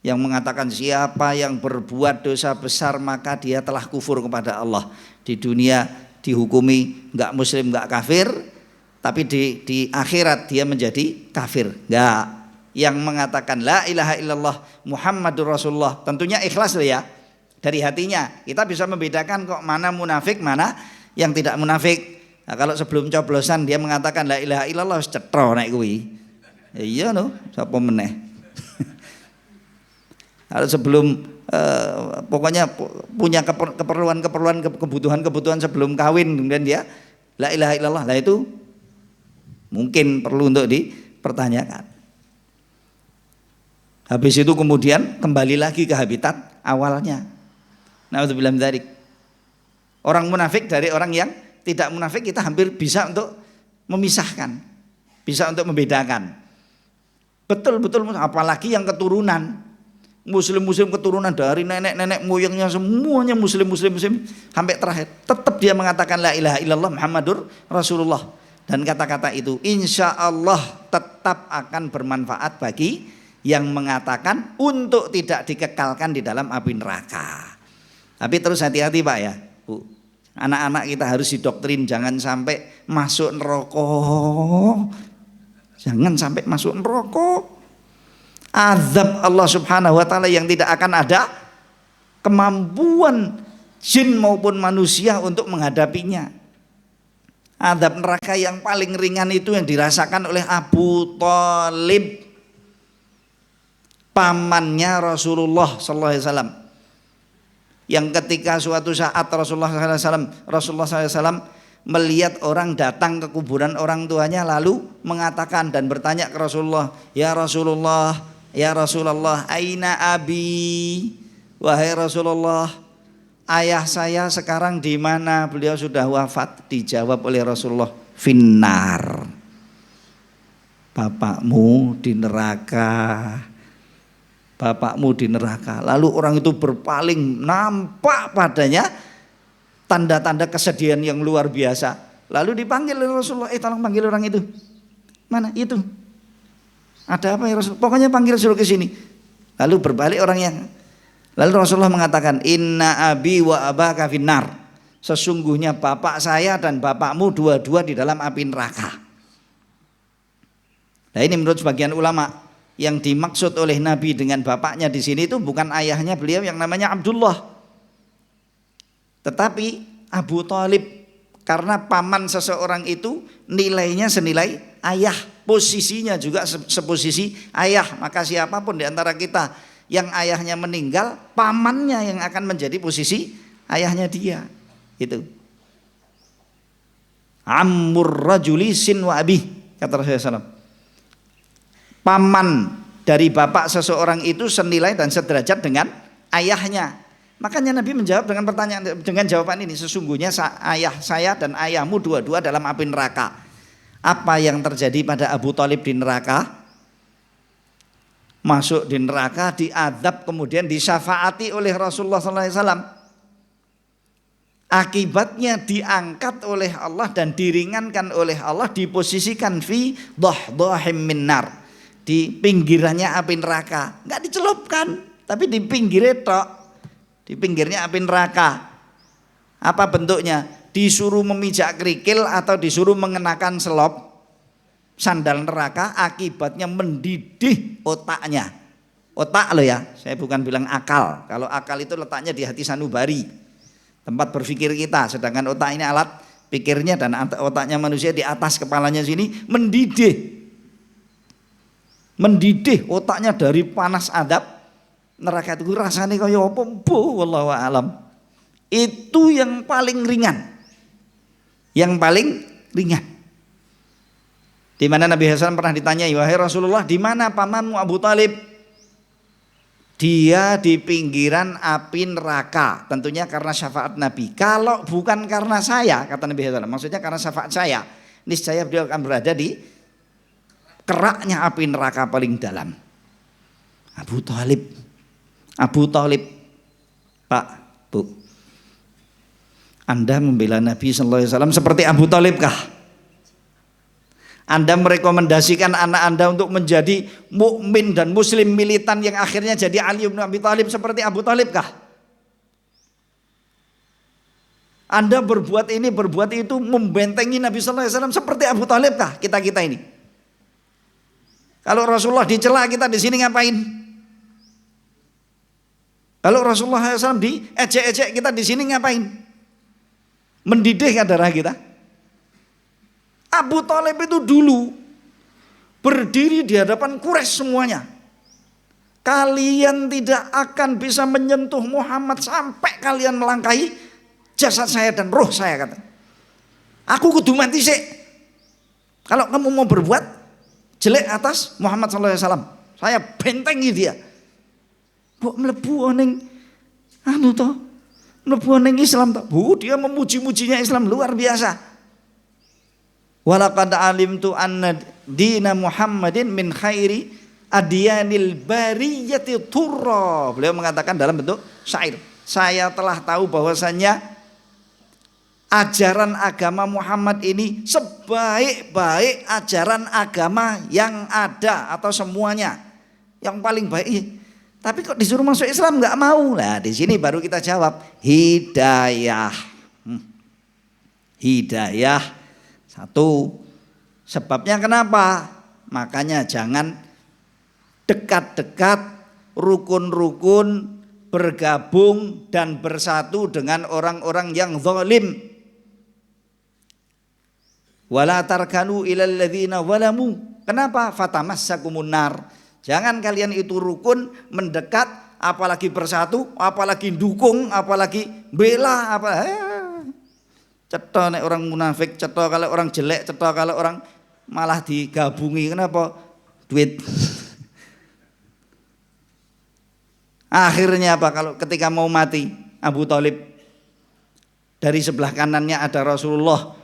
yang mengatakan siapa yang berbuat dosa besar maka dia telah kufur kepada Allah. Di dunia dihukumi nggak muslim, nggak kafir, tapi di akhirat dia menjadi kafir. Nggak. Yang mengatakan la ilaha illallah Muhammadur Rasulullah tentunya ikhlas loh ya, dari hatinya. Kita bisa membedakan kok mana munafik, mana yang tidak munafik. Nah, kalau sebelum coblosan dia mengatakan la ilaha illallah wis cetro nek kuwi. Ya iya no, sapa meneh. Kalau sebelum pokoknya punya keperluan kebutuhan sebelum kawin kemudian dia la ilaha illallah, lah itu mungkin perlu untuk dipertanyakan. Habis itu kemudian kembali lagi ke habitat awalnya. Na'udzubillah min dzalik. Orang munafik dari orang yang tidak munafik kita hampir bisa untuk memisahkan, bisa untuk membedakan. Betul-betul, apalagi yang keturunan muslim-muslim, keturunan dari nenek-nenek moyangnya semuanya muslim sampai terakhir, tetap dia mengatakan la ilaha illallah Muhammadur Rasulullah. Dan kata-kata itu insya Allah tetap akan bermanfaat bagi yang mengatakan untuk tidak dikekalkan di dalam api neraka. Tapi terus hati-hati Pak ya Bu, anak-anak kita harus didoktrin jangan sampai masuk neraka Jangan sampai masuk neraka. Azab Allah Subhanahu wa taala yang tidak akan ada kemampuan jin maupun manusia untuk menghadapinya. Azab neraka yang paling ringan itu yang dirasakan oleh Abu Thalib, pamannya Rasulullah sallallahu alaihi wasallam. Yang ketika suatu saat Rasulullah SAW melihat orang datang ke kuburan orang tuanya, lalu mengatakan dan bertanya ke Rasulullah, ya Rasulullah, aina abi? Wahai Rasulullah, ayah saya sekarang di mana? Beliau sudah wafat. Dijawab oleh Rasulullah, finnar. Bapakmu di neraka. Bapakmu di neraka. Lalu orang itu berpaling, nampak padanya tanda-tanda kesedihan yang luar biasa. Lalu dipanggil oleh Rasulullah, tolong panggil orang itu. Mana itu? Ada apa ya Rasul? Pokoknya panggil suruh ke sini. Lalu berbalik orangnya. Lalu Rasulullah mengatakan, inna abi wa abaka finnar. Sesungguhnya bapak saya dan bapakmu dua-dua di dalam api neraka. Nah ini menurut sebagian ulama, yang dimaksud oleh Nabi dengan bapaknya di sini itu bukan ayahnya beliau yang namanya Abdullah, tetapi Abu Thalib, karena paman seseorang itu nilainya senilai ayah, posisinya juga seposisi ayah. Maka siapapun di antara kita yang ayahnya meninggal, pamannya yang akan menjadi posisi ayahnya dia. Itu Ammur rajuli sin wa abih, kata Rasulullah SAW. Paman dari bapak seseorang itu senilai dan sederajat dengan ayahnya. Makanya Nabi menjawab dengan pertanyaan, dengan jawaban ini, sesungguhnya ayah saya dan ayahmu dua-dua dalam api neraka. Apa yang terjadi pada Abu Thalib di neraka? Masuk di neraka, diadab, kemudian disyafaati oleh Rasulullah SAW. Akibatnya diangkat oleh Allah dan diringankan oleh Allah, diposisikan fi dhahim min nar, di pinggirannya api neraka. Enggak dicelupkan, tapi di pinggirnya tok, di pinggirnya api neraka. Apa bentuknya? Disuruh memijak kerikil atau disuruh mengenakan selop sandal neraka, akibatnya mendidih otaknya. Otak loh ya, saya bukan bilang akal. Kalau akal itu letaknya di hati sanubari, tempat berpikir kita. Sedangkan otak ini alat pikirnya, dan otaknya manusia di atas kepalanya sini mendidih. Mendidih otaknya dari panas adab neraka itu. Rasanya kaya apa? Wallahu a'lam. Itu yang paling ringan. Yang paling ringan. Di mana Nabi Hasan pernah ditanya, wahai Rasulullah, di mana pamanmu Abu Thalib? Dia di pinggiran api neraka. Tentunya karena syafaat Nabi. Kalau bukan karena saya, kata Nabi Hasan, maksudnya karena syafaat saya, niscaya beliau akan berada di keraknya api neraka paling dalam. Abu Thalib, Pak, Bu, Anda membela Nabi sallallahu alaihi wasallam seperti Abu Thalib kah? Anda merekomendasikan anak Anda untuk menjadi mukmin dan muslim militan yang akhirnya jadi Ali bin Abi Thalib seperti Abu Thalib kah? Anda berbuat ini, berbuat itu, membentengi Nabi sallallahu alaihi wasallam seperti Abu Thalib kah kita ini? Kalau Rasulullah dicela, kita di sini ngapain? Kalau Rasulullah SAW diejek-ejek, kita di sini ngapain? Mendidih kan darah kita. Abu Thalib itu dulu berdiri di hadapan Quraisy semuanya. Kalian tidak akan bisa menyentuh Muhammad sampai kalian melangkahi jasad saya dan roh saya, kata. Aku kudu mati sih. Kalau kamu mau berbuat jelek atas Muhammad SAW, saya bentengi dia. Kok mlebu ning mlebu ning Islam toh. Dia memuji-mujinya Islam luar biasa. Walaqad alimtu anna dina Muhammadin min khairi adyanil bariyati turra. Beliau mengatakan dalam bentuk syair, saya telah tahu bahwasanya ajaran agama Muhammad ini sebaik-baik ajaran agama yang ada, atau semuanya yang paling baik. Tapi kok disuruh masuk Islam nggak mau? Nah di sini baru kita jawab hidayah. Hidayah satu. Sebabnya kenapa? Makanya jangan dekat-dekat, rukun-rukun, bergabung dan bersatu dengan orang-orang yang zalim. Wala tarkanu ilal ladzina zalamu. Kenapa? Fatamassakumun nar. Jangan kalian itu rukun, mendekat, apalagi bersatu, apalagi dukung, apalagi bela, Cetok nek orang munafik, cetok kalau orang jelek, cetok kalau orang malah digabungi. Kenapa? Duit. Akhirnya apa? Kalau ketika mau mati Abu Thalib, dari sebelah kanannya ada Rasulullah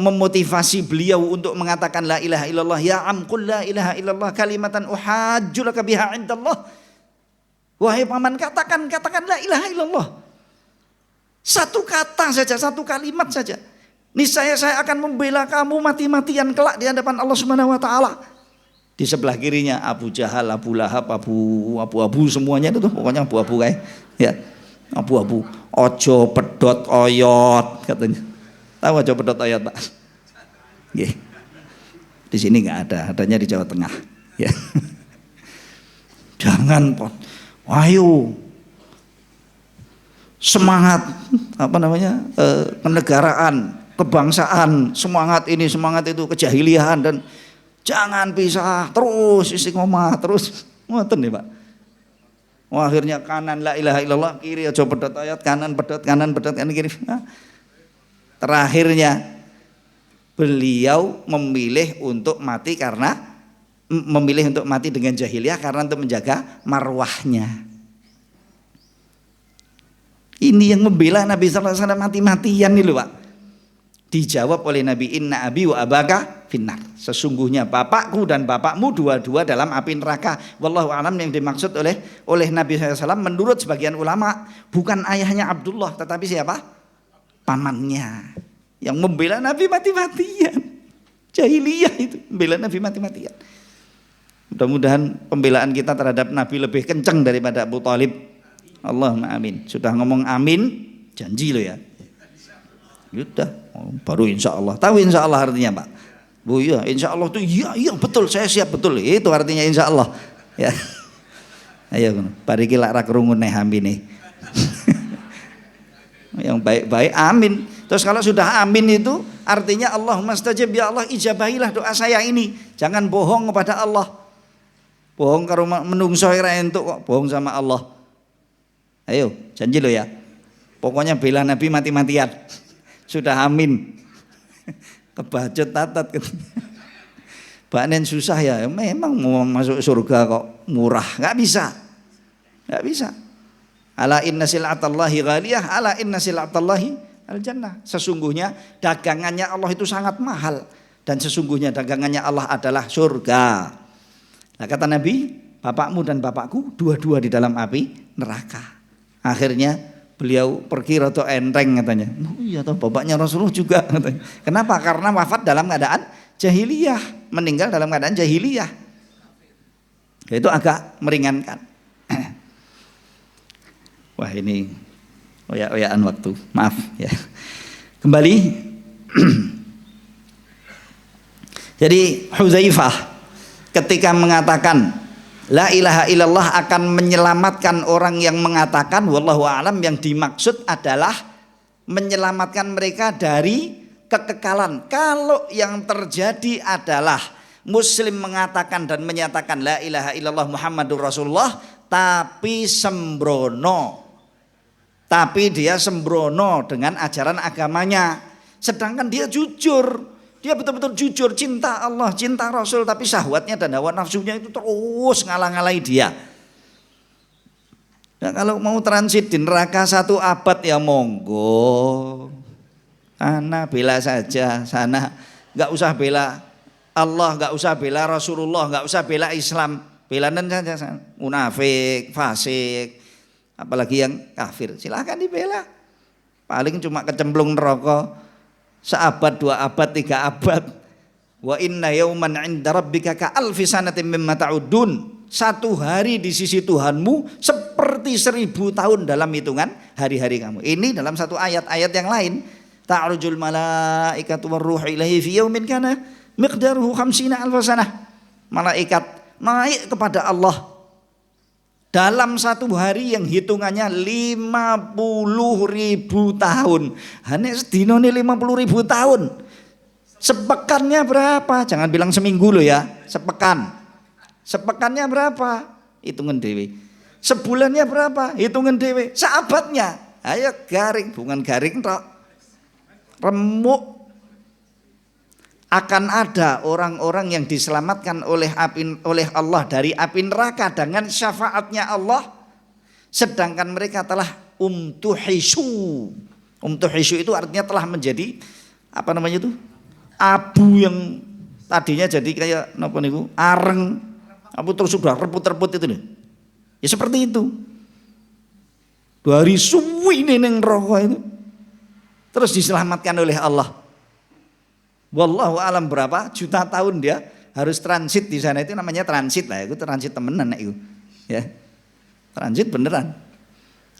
memotivasi beliau untuk mengatakan la ilaha illallah, ya am qul la ilaha illallah kalimatan uhajjulaka biha indallah. Wahai paman, katakan la ilaha illallah. Satu kata saja, satu kalimat saja. Niscaya saya akan membela kamu mati-matian kelak di hadapan Allah Subhanahu wa taala. Di sebelah kirinya Abu Jahal, Abu Lahab, abu-abu semuanya itu tuh, pokoknya abu-abu kayak ya. Abu-abu, ojo pedot oyot katanya. Tahu ojo pedot oyot, Pak? Nggih. Di sini enggak ada, adanya di Jawa Tengah, ya. Jangan ayo semangat kenegaraan, kebangsaan, semangat ini, semangat itu, kejahiliahan, dan jangan pisah, terus istiqomah, terus ngoten nih, Pak. Akhirnya kanan la ilaha illallah, kiri aja pedot ayat, kanan pedot, kanan kiri. Terakhirnya beliau memilih untuk mati dengan jahiliyah karena untuk menjaga marwahnya. Ini yang membela Nabi sallallahu alaihi wasallam mati-matian nih loh, Pak. Dijawab oleh Nabi, inna abi wa abaka finnar. Sesungguhnya bapakku dan bapakmu dua-dua dalam api neraka. Wallahu a'lam, yang dimaksud oleh Nabi SAW menurut sebagian ulama bukan ayahnya Abdullah, tetapi siapa? Pamannya yang membela Nabi mati-matian. Jahiliyah itu membela Nabi mati-matian. Mudah-mudahan pembelaan kita terhadap Nabi lebih kencang daripada Abu Thalib. Allahumma amin. Sudah ngomong amin, janji lo ya. Yaudah, baru insya Allah. Tahu insya Allah artinya, Pak? Bu, iya, insya Allah tuh iya betul, saya siap betul. Itu artinya insya Allah. Ya. Ayo, pariki lak ra krungu neh ambine. Yang baik-baik amin. Terus kalau sudah amin itu artinya Allahumma stajib, ya Allah ijabahilah doa saya ini. Jangan bohong kepada Allah. Bohong karo menungso ora entuk kok, bohong sama Allah. Ayo, janji lo ya. Pokoknya bela Nabi mati-matian. Sudah amin. Kebacut tatat. Banen susah ya. Memang mau masuk surga kok murah. Gak bisa. Ala inna sil'atallahi ghaliyah, ala inna sil'atallahi al-jannah. Sesungguhnya dagangannya Allah itu sangat mahal. Dan sesungguhnya dagangannya Allah adalah surga. Nah, kata Nabi, bapakmu dan bapakku dua-dua di dalam api neraka. Akhirnya beliau pergi rada enteng katanya. Oh iya toh, bapaknya Rasulullah juga katanya. Kenapa? Karena wafat dalam keadaan jahiliyah, meninggal dalam keadaan jahiliyah. Itu agak meringankan. Wah, ini oyak-oyakan waktu. Maaf ya. Kembali. Jadi Hudzaifah ketika mengatakan la ilaha illallah akan menyelamatkan orang yang mengatakan, wallahu a'lam, yang dimaksud adalah menyelamatkan mereka dari kekekalan. Kalau yang terjadi adalah muslim mengatakan dan menyatakan la ilaha illallah Muhammadur Rasulullah tapi sembrono, tapi dia sembrono dengan ajaran agamanya, sedangkan dia jujur. Dia betul-betul jujur, cinta Allah, cinta Rasul, tapi syahwatnya dan hawa nafsunya itu terus ngalah-ngalahi dia. Nah, kalau mau transit di neraka 1 abad ya monggo. Sana bela saja, sana nggak usah bela Allah, nggak usah bela Rasulullah, nggak usah bela Islam, belanan saja sana. Munafik, fasik, apalagi yang kafir, silahkan dibela. Paling cuma kecemplung neraka seabad, 2 abad, 3 abad. Wa inna yauman 'inda rabbika ka alfi sanatin mimma ta'udun. 1 hari di sisi Tuhanmu seperti 1000 tahun dalam hitungan hari-hari kamu. Ini dalam satu ayat yang lain. Ta'rujul malaikatu warruhu ilaihi fi yaumin kana miqdaruhu khamsina alfasanah. Malaikat naik kepada Allah dalam satu hari yang hitungannya 50.000 tahun. Hanya sedino ini 50.000 tahun. Sepekannya berapa? Jangan bilang seminggu loh ya, sepekan. Sepekannya berapa? Hitungan dewe. Sebulannya berapa? Hitungan dewe. Seabadnya. Ayo garing, bukan garing tok. Remuk. Akan ada orang-orang yang diselamatkan oleh Allah dari api neraka dengan syafaatnya Allah, sedangkan mereka telah umtuhisu. Umtuhisu itu artinya telah menjadi apa namanya itu? Abu yang tadinya jadi kayak napa niku? Areng. Abu terus sudah reput-reput itu nih. Ya seperti itu. Dari suwi ning neraka itu terus diselamatkan oleh Allah. Wallahu alam berapa juta tahun dia harus transit di sana, itu namanya transit lah, itu transit temenan itu. Ya. Transit beneran.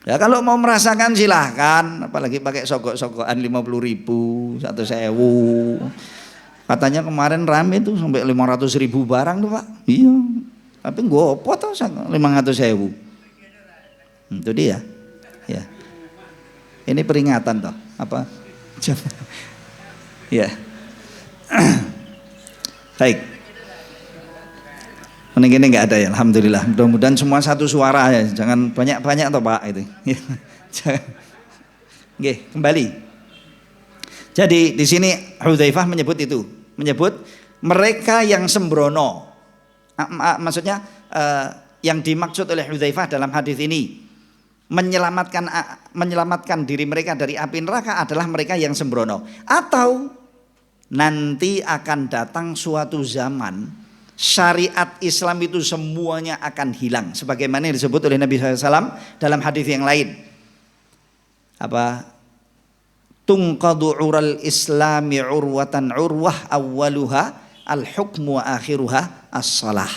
Ya kalau mau merasakan silahkan, apalagi pakai sogok-sogokan 50.000, 100.000. Katanya kemarin rame tuh sampai 500.000 barang tuh Pak. Iya. Tapi gopo tuh 500.000. Itu dia. Ya. Ini peringatan toh, apa? Ya. Baik. Ini nggak ada ya, alhamdulillah. Mudah-mudahan semua satu suara ya, jangan banyak-banyak toh Pak itu. Oke, kembali. Jadi di sini Hudzaifah menyebut itu, menyebut mereka yang sembrono. Maksudnya yang dimaksud oleh Hudzaifah dalam hadis ini menyelamatkan diri mereka dari api neraka adalah mereka yang sembrono. Atau nanti akan datang suatu zaman syariat Islam itu semuanya akan hilang, sebagaimana yang disebut oleh Nabi SAW dalam hadis yang lain. Apa? Tunqadu ural islami urwatan urwah awwaluha al-hukmu wa akhiruha as-salah.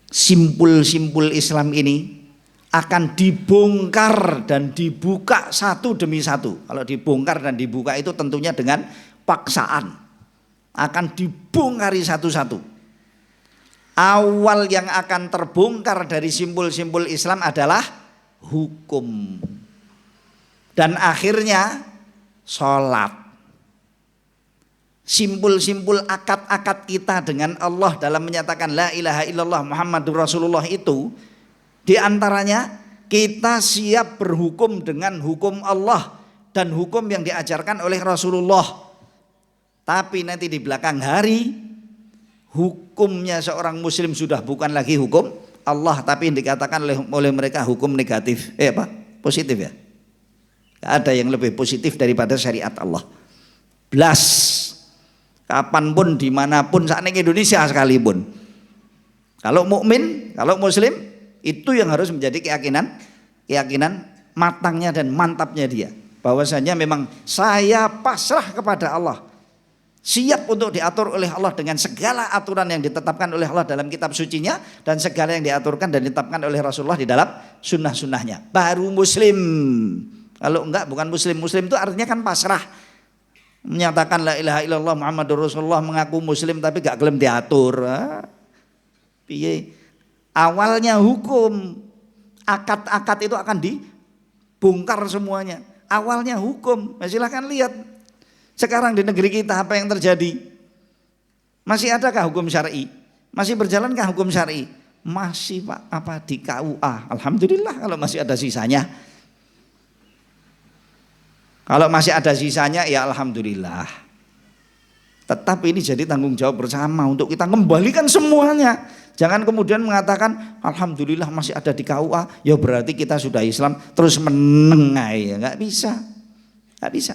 Simpul-simpul Islam ini akan dibongkar dan dibuka satu demi satu. Kalau dibongkar dan dibuka itu tentunya dengan paksaan. Akan dibongkari satu-satu. Awal yang akan terbongkar dari simpul-simpul Islam adalah hukum. Dan akhirnya sholat. Simpul-simpul akad-akad kita dengan Allah dalam menyatakan la ilaha illallah Muhammadur Rasulullah itu, di antaranya kita siap berhukum dengan hukum Allah dan hukum yang diajarkan oleh Rasulullah. Tapi nanti di belakang hari hukumnya seorang muslim sudah bukan lagi hukum Allah, tapi yang dikatakan oleh mereka hukum negatif. Positif ya. Gak ada yang lebih positif daripada syariat Allah. Blas. Kapanpun, dimanapun, saat ini Indonesia sekalipun. Kalau mukmin, kalau muslim, itu yang harus menjadi keyakinan matangnya dan mantapnya dia. Bahwasanya memang saya pasrah kepada Allah. Siap untuk diatur oleh Allah dengan segala aturan yang ditetapkan oleh Allah dalam kitab sucinya dan segala yang diaturkan dan ditetapkan oleh Rasulullah di dalam sunnah-sunnahnya. Baru muslim. Kalau enggak bukan muslim. Muslim itu artinya kan pasrah. Menyatakan la ilaha illallah Muhammadur Rasulullah, mengaku muslim tapi gak gelem diatur. Piye? Awalnya hukum, akad-akad itu akan dibongkar semuanya. Awalnya hukum. Silahkan lihat sekarang di negeri kita apa yang terjadi. Masih adakah hukum syar'i? Masih berjalankah hukum syar'i? Masih Pak, apa di KUA. Alhamdulillah kalau masih ada sisanya. Kalau masih ada sisanya ya alhamdulillah. Tetapi ini jadi tanggung jawab bersama untuk kita kembalikan semuanya. Jangan kemudian mengatakan alhamdulillah masih ada di KUA, ya berarti kita sudah Islam terus menengai. Ya enggak bisa. Enggak bisa.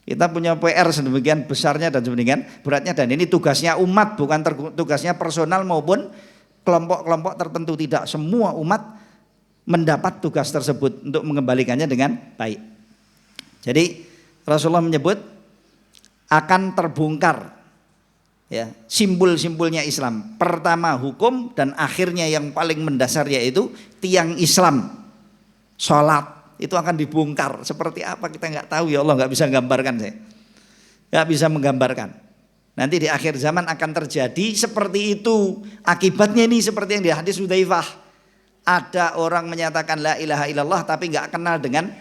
Kita punya PR sedemikian besarnya dan sedemikian beratnya, dan ini tugasnya umat, bukan tugasnya personal maupun kelompok-kelompok tertentu. Tidak, semua umat mendapat tugas tersebut untuk mengembalikannya dengan baik. Jadi Rasulullah menyebut akan terbongkar ya simbol-simbolnya Islam. Pertama hukum, dan akhirnya yang paling mendasar yaitu tiang Islam, sholat. Itu akan dibongkar. Seperti apa kita nggak tahu ya Allah, nggak bisa menggambarkan saya. Nggak bisa menggambarkan. Nanti di akhir zaman akan terjadi seperti itu. Akibatnya ini seperti yang di hadis Hudzaifah. Ada orang menyatakan la ilaha illallah tapi nggak kenal dengan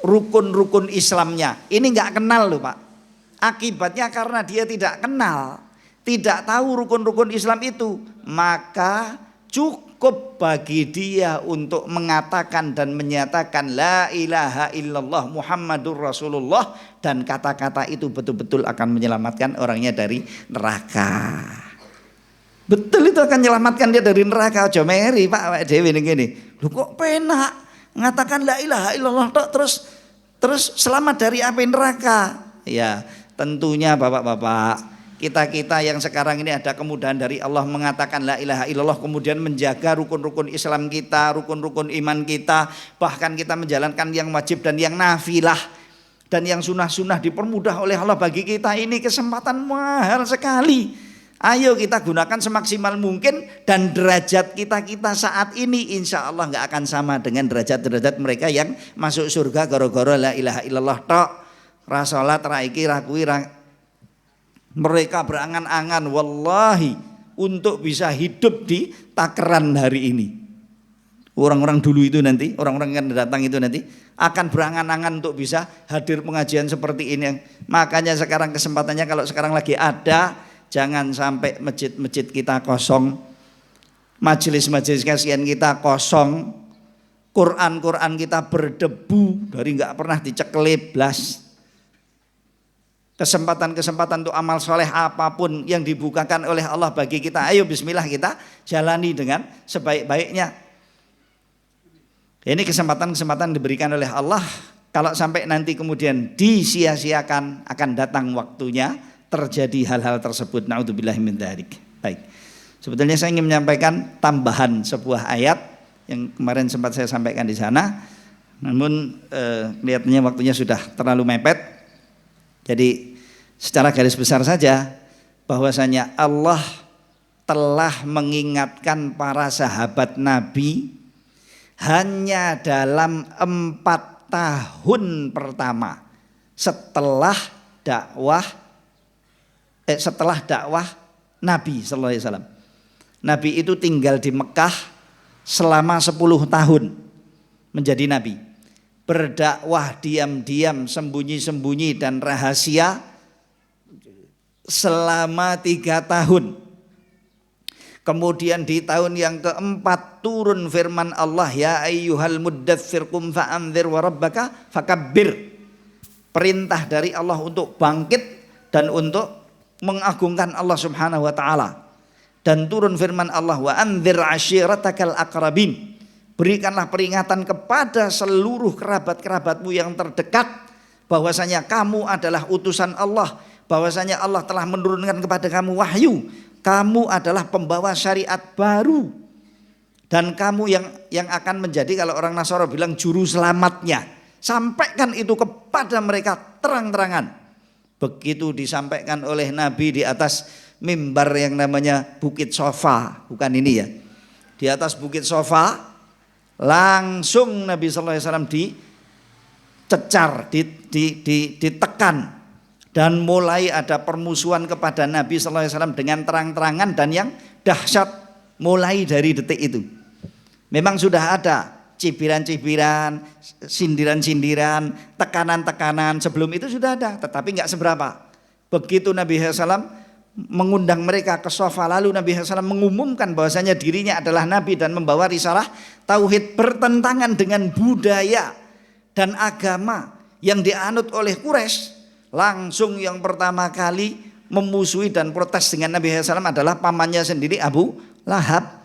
rukun-rukun Islamnya. Ini nggak kenal loh Pak. Akibatnya karena dia tidak kenal, tidak tahu rukun-rukun Islam itu, maka cukup bagi dia untuk mengatakan dan menyatakan la ilaha illallah Muhammadur Rasulullah, dan kata-kata itu betul-betul akan menyelamatkan orangnya dari neraka. Betul, itu akan menyelamatkan dia dari neraka. Aja meri Pak awake dhewe ngene. Lho kok penak ngatakan la ilaha illallah tok terus selamat dari api neraka. Ya, tentunya Bapak-bapak, kita yang sekarang ini ada kemudahan dari Allah mengatakan la ilaha illallah, kemudian menjaga rukun-rukun Islam kita, rukun-rukun iman kita, bahkan kita menjalankan yang wajib dan yang nafilah, dan yang sunnah-sunnah dipermudah oleh Allah bagi kita. Ini kesempatan mahal sekali. Ayo kita gunakan semaksimal mungkin, dan derajat kita saat ini insya Allah nggak akan sama dengan derajat mereka yang masuk surga gara-gara la ilaha illallah tok. Ra salat, ra iki, ra kuwi, mereka berangan-angan wallahi untuk bisa hidup di takaran hari ini. Orang-orang dulu itu nanti, orang-orang yang datang itu nanti akan berangan-angan untuk bisa hadir pengajian seperti ini. Makanya sekarang kesempatannya, kalau sekarang lagi ada, jangan sampai masjid-masjid kita kosong, majelis-majelis kajian kita kosong, Quran kita berdebu dari nggak pernah dicekeli blas. Kesempatan-kesempatan untuk amal soleh apapun yang dibukakan oleh Allah bagi kita, ayo bismillah kita jalani dengan sebaik-baiknya. Ini kesempatan-kesempatan diberikan oleh Allah. Kalau sampai nanti kemudian disia-siakan, akan datang waktunya terjadi hal-hal tersebut. Naudzubillahi min dzalik. Baik. Sebetulnya saya ingin menyampaikan tambahan sebuah ayat yang kemarin sempat saya sampaikan di sana. Namun kelihatannya waktunya sudah terlalu mepet. Jadi secara garis besar saja bahwasanya Allah telah mengingatkan para sahabat Nabi hanya dalam 4 tahun pertama setelah dakwah Nabi sallallahu alaihi wasallam. Nabi itu tinggal di Mekah selama 10 tahun menjadi nabi. Berdakwah diam-diam, sembunyi-sembunyi dan rahasia selama 3 tahun. Kemudian di tahun yang keempat turun firman Allah, ya ayyuhal muddatsir qum fa'anzir wa rabbaka fakabbir. Perintah dari Allah untuk bangkit dan untuk mengagungkan Allah Subhanahu wa taala. Dan turun firman Allah, wa anzir ashiratakal aqrabin. Berikanlah peringatan kepada seluruh kerabat-kerabatmu yang terdekat bahwasanya kamu adalah utusan Allah, bahwasanya Allah telah menurunkan kepada kamu wahyu, kamu adalah pembawa syariat baru, dan kamu yang akan menjadi, kalau orang Nasara bilang, juru selamatnya. Sampaikan itu kepada mereka terang-terangan. Begitu disampaikan oleh Nabi di atas mimbar yang namanya Bukit Sofa, bukan ini ya, di atas Bukit Sofa, langsung Nabi sallallahu alaihi wasallam dicecar, ditekan, dan mulai ada permusuhan kepada Nabi sallallahu alaihi wasallam dengan terang-terangan. Dan yang dahsyat, mulai dari detik itu memang sudah ada cibiran-cibiran, sindiran-sindiran, tekanan-tekanan, sebelum itu sudah ada, tetapi nggak seberapa. Begitu Nabi SAW mengundang mereka ke sofa, lalu Nabi SAW mengumumkan bahwasanya dirinya adalah Nabi dan membawa risalah tauhid, bertentangan dengan budaya dan agama yang dianut oleh Quraisy. Langsung yang pertama kali memusuhi dan protes dengan Nabi SAW adalah pamannya sendiri, Abu Lahab.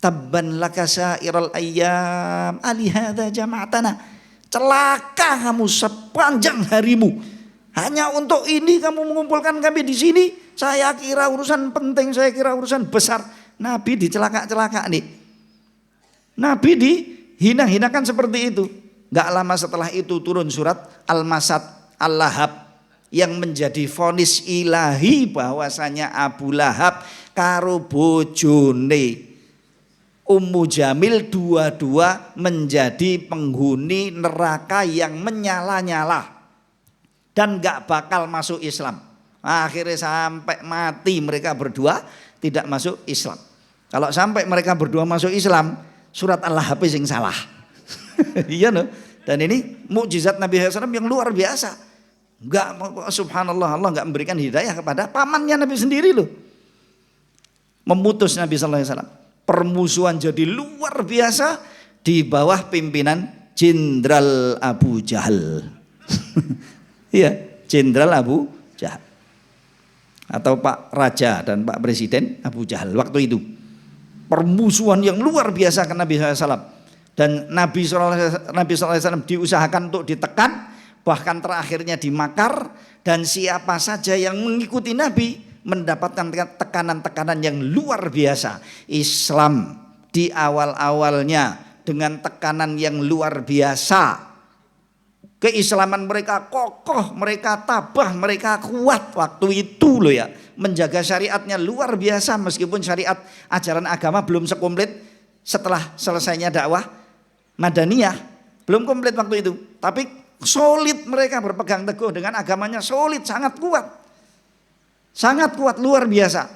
Tabban laka sairal ayyam alihada jama'atana. Celaka kamu sepanjang harimu, hanya untuk ini kamu mengumpulkan kami di sini. Saya kira urusan penting, saya kira urusan besar. Nabi dicelaka-celaka nih. Nabi dihina-hinakan seperti itu. Gak lama setelah itu turun surat Al-Masad Al-Lahab yang menjadi vonis ilahi bahwasanya Abu Lahab karo bojone Ummu Jamil dua-dua menjadi penghuni neraka yang menyala-nyala dan gak bakal masuk Islam. Akhirnya sampai mati mereka berdua tidak masuk Islam. Kalau sampai mereka berdua masuk Islam, surat Al-Hafiz yang salah. Iya no? Dan ini mukjizat Nabi SAW yang luar biasa. Enggak, subhanallah, Allah enggak memberikan hidayah kepada pamannya Nabi sendiri loh. Memutus Nabi SAW. Permusuhan jadi luar biasa di bawah pimpinan Jenderal Abu Jahal. Iya, Jenderal Abu Jahal. Atau Pak Raja dan Pak Presiden Abu Jahal waktu itu. Permusuhan yang luar biasa ke Nabi SAW. Dan Nabi SAW diusahakan untuk ditekan, bahkan terakhirnya dimakar. Dan siapa saja yang mengikuti Nabi mendapatkan tekanan-tekanan yang luar biasa. Islam di awal-awalnya dengan tekanan yang luar biasa. Keislaman mereka kokoh, mereka tabah, mereka kuat waktu itu loh ya. Menjaga syariatnya luar biasa meskipun syariat ajaran agama belum sekomplit setelah selesainya dakwah Madaniyah. Belum komplit waktu itu. Tapi solid mereka berpegang teguh dengan agamanya, solid, sangat kuat. Sangat kuat, luar biasa.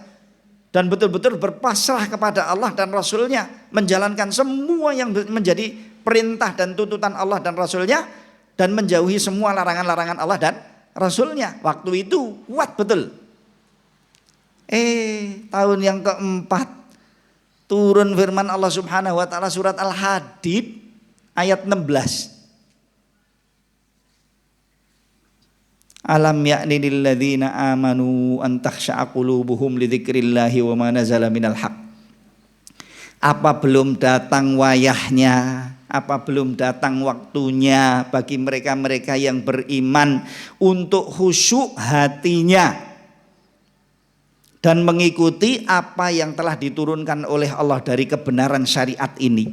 Dan betul-betul berpasrah kepada Allah dan Rasulnya. Menjalankan semua yang menjadi perintah dan tuntutan Allah dan Rasulnya. Dan menjauhi semua larangan-larangan Allah dan Rasulnya. Waktu itu kuat betul. Tahun yang keempat turun firman Allah Subhanahu wa taala surat Al-Hadid ayat 16. Alam ya'ni lil ladzina amanu an takhsha'a qulubuhum li dzikrillahi wa ma nazala minal haqq. Apa belum datang wayahnya? Apa belum datang waktunya bagi mereka-mereka yang beriman untuk khusyuk hatinya dan mengikuti apa yang telah diturunkan oleh Allah dari kebenaran syariat ini.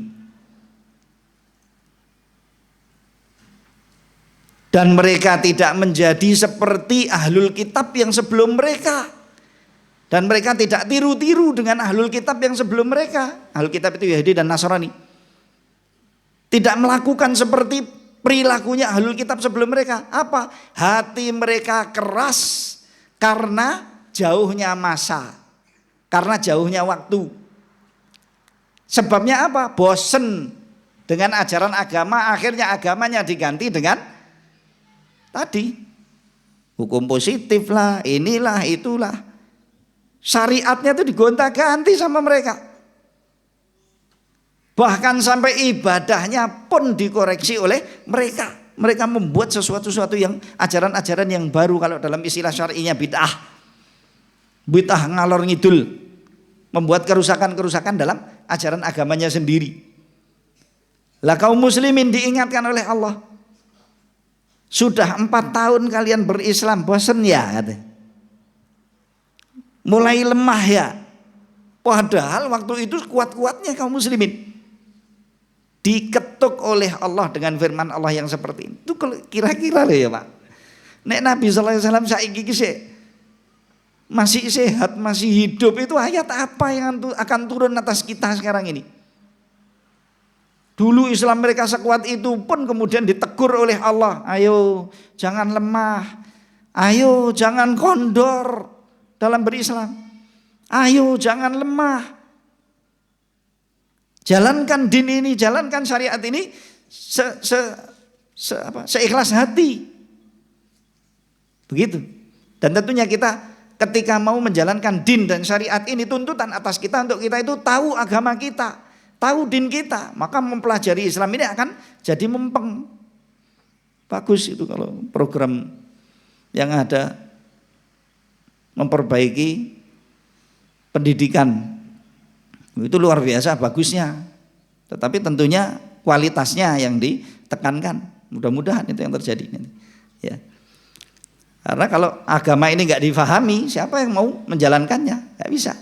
Dan mereka tidak menjadi seperti ahlul kitab yang sebelum mereka. Dan mereka tidak tiru-tiru dengan ahlul kitab yang sebelum mereka. Ahlul kitab itu Yahudi dan Nasrani. Tidak melakukan seperti perilakunya ahlul kitab sebelum mereka. Apa? Hati mereka keras karena jauhnya masa, karena jauhnya waktu. Sebabnya apa? Bosen dengan ajaran agama, akhirnya agamanya diganti dengan tadi hukum positif lah, inilah itulah. Syariatnya itu digonta-ganti sama mereka. Bahkan sampai ibadahnya pun dikoreksi oleh mereka. Mereka membuat sesuatu yang ajaran-ajaran yang baru, kalau dalam istilah syar'inya bid'ah. Bid'ah ngalor ngidul, membuat kerusakan-kerusakan dalam ajaran agamanya sendiri. Lah kaum muslimin diingatkan oleh Allah, sudah 4 tahun kalian berislam, bosan ya katanya. Mulai lemah ya. Padahal waktu itu kuat-kuatnya kaum muslimin. Diketuk oleh Allah dengan firman Allah yang seperti ini. Itu kira-kira loh ya Pak. Nek Nabi SAW saiki masih sehat, masih hidup, itu ayat apa yang akan turun atas kita sekarang ini? Dulu Islam mereka sekuat itu pun kemudian ditegur oleh Allah. Ayo jangan lemah. Ayo jangan kondor dalam berislam. Ayo jangan lemah. Jalankan din ini, jalankan syariat ini seikhlas hati. Begitu. Dan tentunya kita ketika mau menjalankan din dan syariat ini, tuntutan atas kita untuk kita itu tahu agama kita, tahu din kita. Maka mempelajari Islam ini akan jadi mempeng. Bagus itu kalau program yang ada memperbaiki pendidikan. Itu luar biasa bagusnya. Tetapi tentunya kualitasnya yang ditekankan. Mudah-mudahan itu yang terjadi. Ya. Karena kalau agama ini nggak difahami, siapa yang mau menjalankannya? Nggak bisa.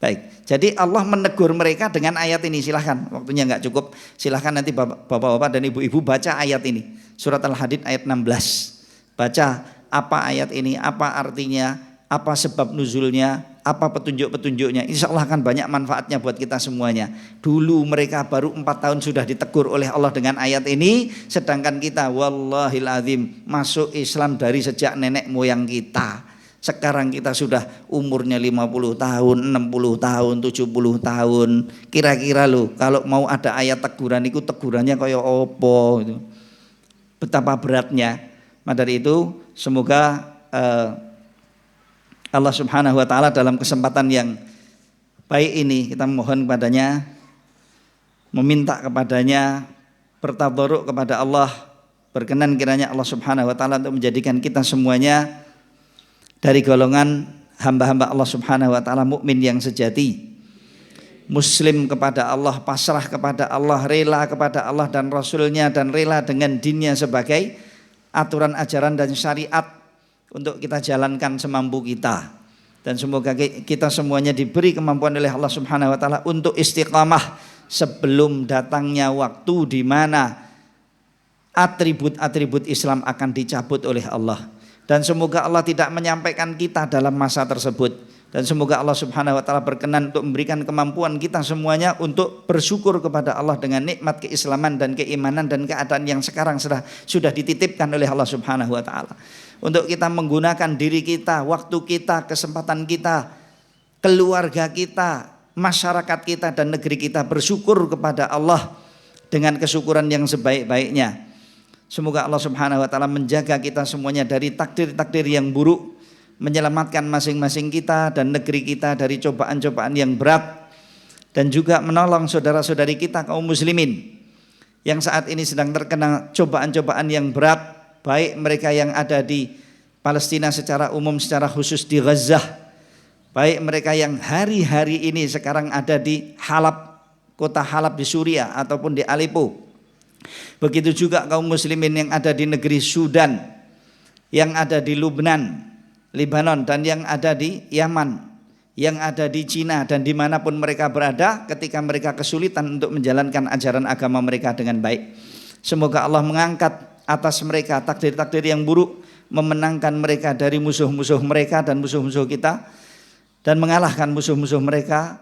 Baik. Jadi Allah menegur mereka dengan ayat ini. Silahkan, waktunya nggak cukup. Silahkan nanti bapak-bapak dan ibu-ibu baca ayat ini. Surat Al-Hadid ayat 16. Baca apa ayat ini, apa artinya, apa sebab nuzulnya, apa petunjuk-petunjuknya. Insya Allah akan banyak manfaatnya buat kita semuanya. Dulu mereka baru 4 tahun sudah ditegur oleh Allah dengan ayat ini, sedangkan kita wallahil azim masuk Islam dari sejak nenek moyang kita. Sekarang kita sudah umurnya 50 tahun, 60 tahun, 70 tahun. Kira-kira loh kalau mau ada ayat teguran itu tegurannya kayak opo gitu. Betapa beratnya. Maka dari itu semoga Allah Subhanahu wa taala dalam kesempatan yang baik ini kita mohon kepadanya, meminta kepadanya, bertadarruk kepada Allah, berkenan kiranya Allah Subhanahu wa taala untuk menjadikan kita semuanya dari golongan hamba-hamba Allah Subhanahu wa taala mukmin yang sejati, muslim kepada Allah, pasrah kepada Allah, rela kepada Allah dan Rasulnya, dan rela dengan dinnya sebagai aturan ajaran dan syariat untuk kita jalankan semampu kita. Dan semoga kita semuanya diberi kemampuan oleh Allah Subhanahu wa taala untuk istiqamah sebelum datangnya waktu di mana atribut-atribut Islam akan dicabut oleh Allah. Dan semoga Allah tidak menyampaikan kita dalam masa tersebut. Dan semoga Allah Subhanahu wa taala berkenan untuk memberikan kemampuan kita semuanya untuk bersyukur kepada Allah dengan nikmat keislaman dan keimanan dan keadaan yang sekarang sudah dititipkan oleh Allah Subhanahu wa taala. Untuk kita menggunakan diri kita, waktu kita, kesempatan kita, keluarga kita, masyarakat kita dan negeri kita bersyukur kepada Allah dengan kesyukuran yang sebaik-baiknya. Semoga Allah Subhanahu wa taala menjaga kita semuanya dari takdir-takdir yang buruk, menyelamatkan masing-masing kita dan negeri kita dari cobaan-cobaan yang berat, dan juga menolong saudara-saudari kita kaum muslimin yang saat ini sedang terkena cobaan-cobaan yang berat, baik mereka yang ada di Palestina secara umum, secara khusus di Gaza, baik mereka yang hari-hari ini sekarang ada di Halab, kota Halab di Suriah ataupun di Aleppo. Begitu juga kaum muslimin yang ada di negeri Sudan, yang ada di Lubnan, Lebanon, dan yang ada di Yaman, yang ada di Cina, dan dimanapun mereka berada ketika mereka kesulitan untuk menjalankan ajaran agama mereka dengan baik. Semoga Allah mengangkat atas mereka takdir-takdir yang buruk, memenangkan mereka dari musuh-musuh mereka dan musuh-musuh kita, dan mengalahkan musuh-musuh mereka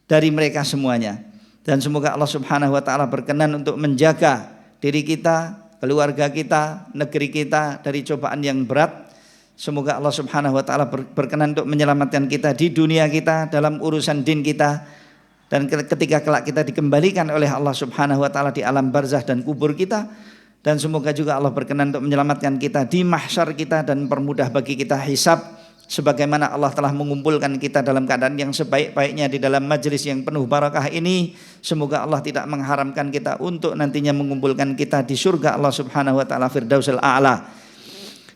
dari mereka semuanya. Dan semoga Allah Subhanahu wa taala berkenan untuk menjaga diri kita, keluarga kita, negeri kita dari cobaan yang berat. Semoga Allah Subhanahu wa taala berkenan untuk menyelamatkan kita di dunia kita, dalam urusan din kita, dan ketika kelak kita dikembalikan oleh Allah Subhanahu wa taala di alam barzah dan kubur kita. Dan semoga juga Allah berkenan untuk menyelamatkan kita di mahsyar kita dan permudah bagi kita hisab, sebagaimana Allah telah mengumpulkan kita dalam keadaan yang sebaik-baiknya di dalam majelis yang penuh barakah ini. Semoga Allah tidak mengharamkan kita untuk nantinya mengumpulkan kita di surga Allah Subhanahu wa taala Firdausil A'la.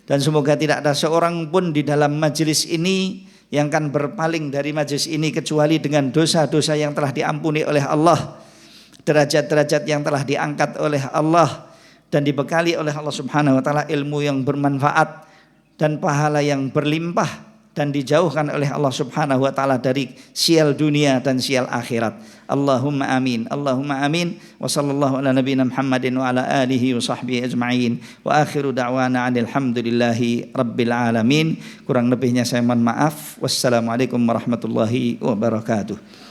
Dan semoga tidak ada seorang pun di dalam majelis ini yang akan berpaling dari majelis ini kecuali dengan dosa-dosa yang telah diampuni oleh Allah, derajat-derajat yang telah diangkat oleh Allah, dan dibekali oleh Allah Subhanahu wa taala ilmu yang bermanfaat dan pahala yang berlimpah, dan dijauhkan oleh Allah Subhanahu wa taala dari sial dunia dan sial akhirat. Allahumma amin. Allahumma amin. Wa sallallahu ala nabiyina Muhammadin wa ala alihi wa sahbihi ajma'in. Wa akhiru da'wana 'anil hamdulillahi rabbil alamin. Kurang lebihnya saya mohon maaf. Wassalamualaikum warahmatullahi wabarakatuh.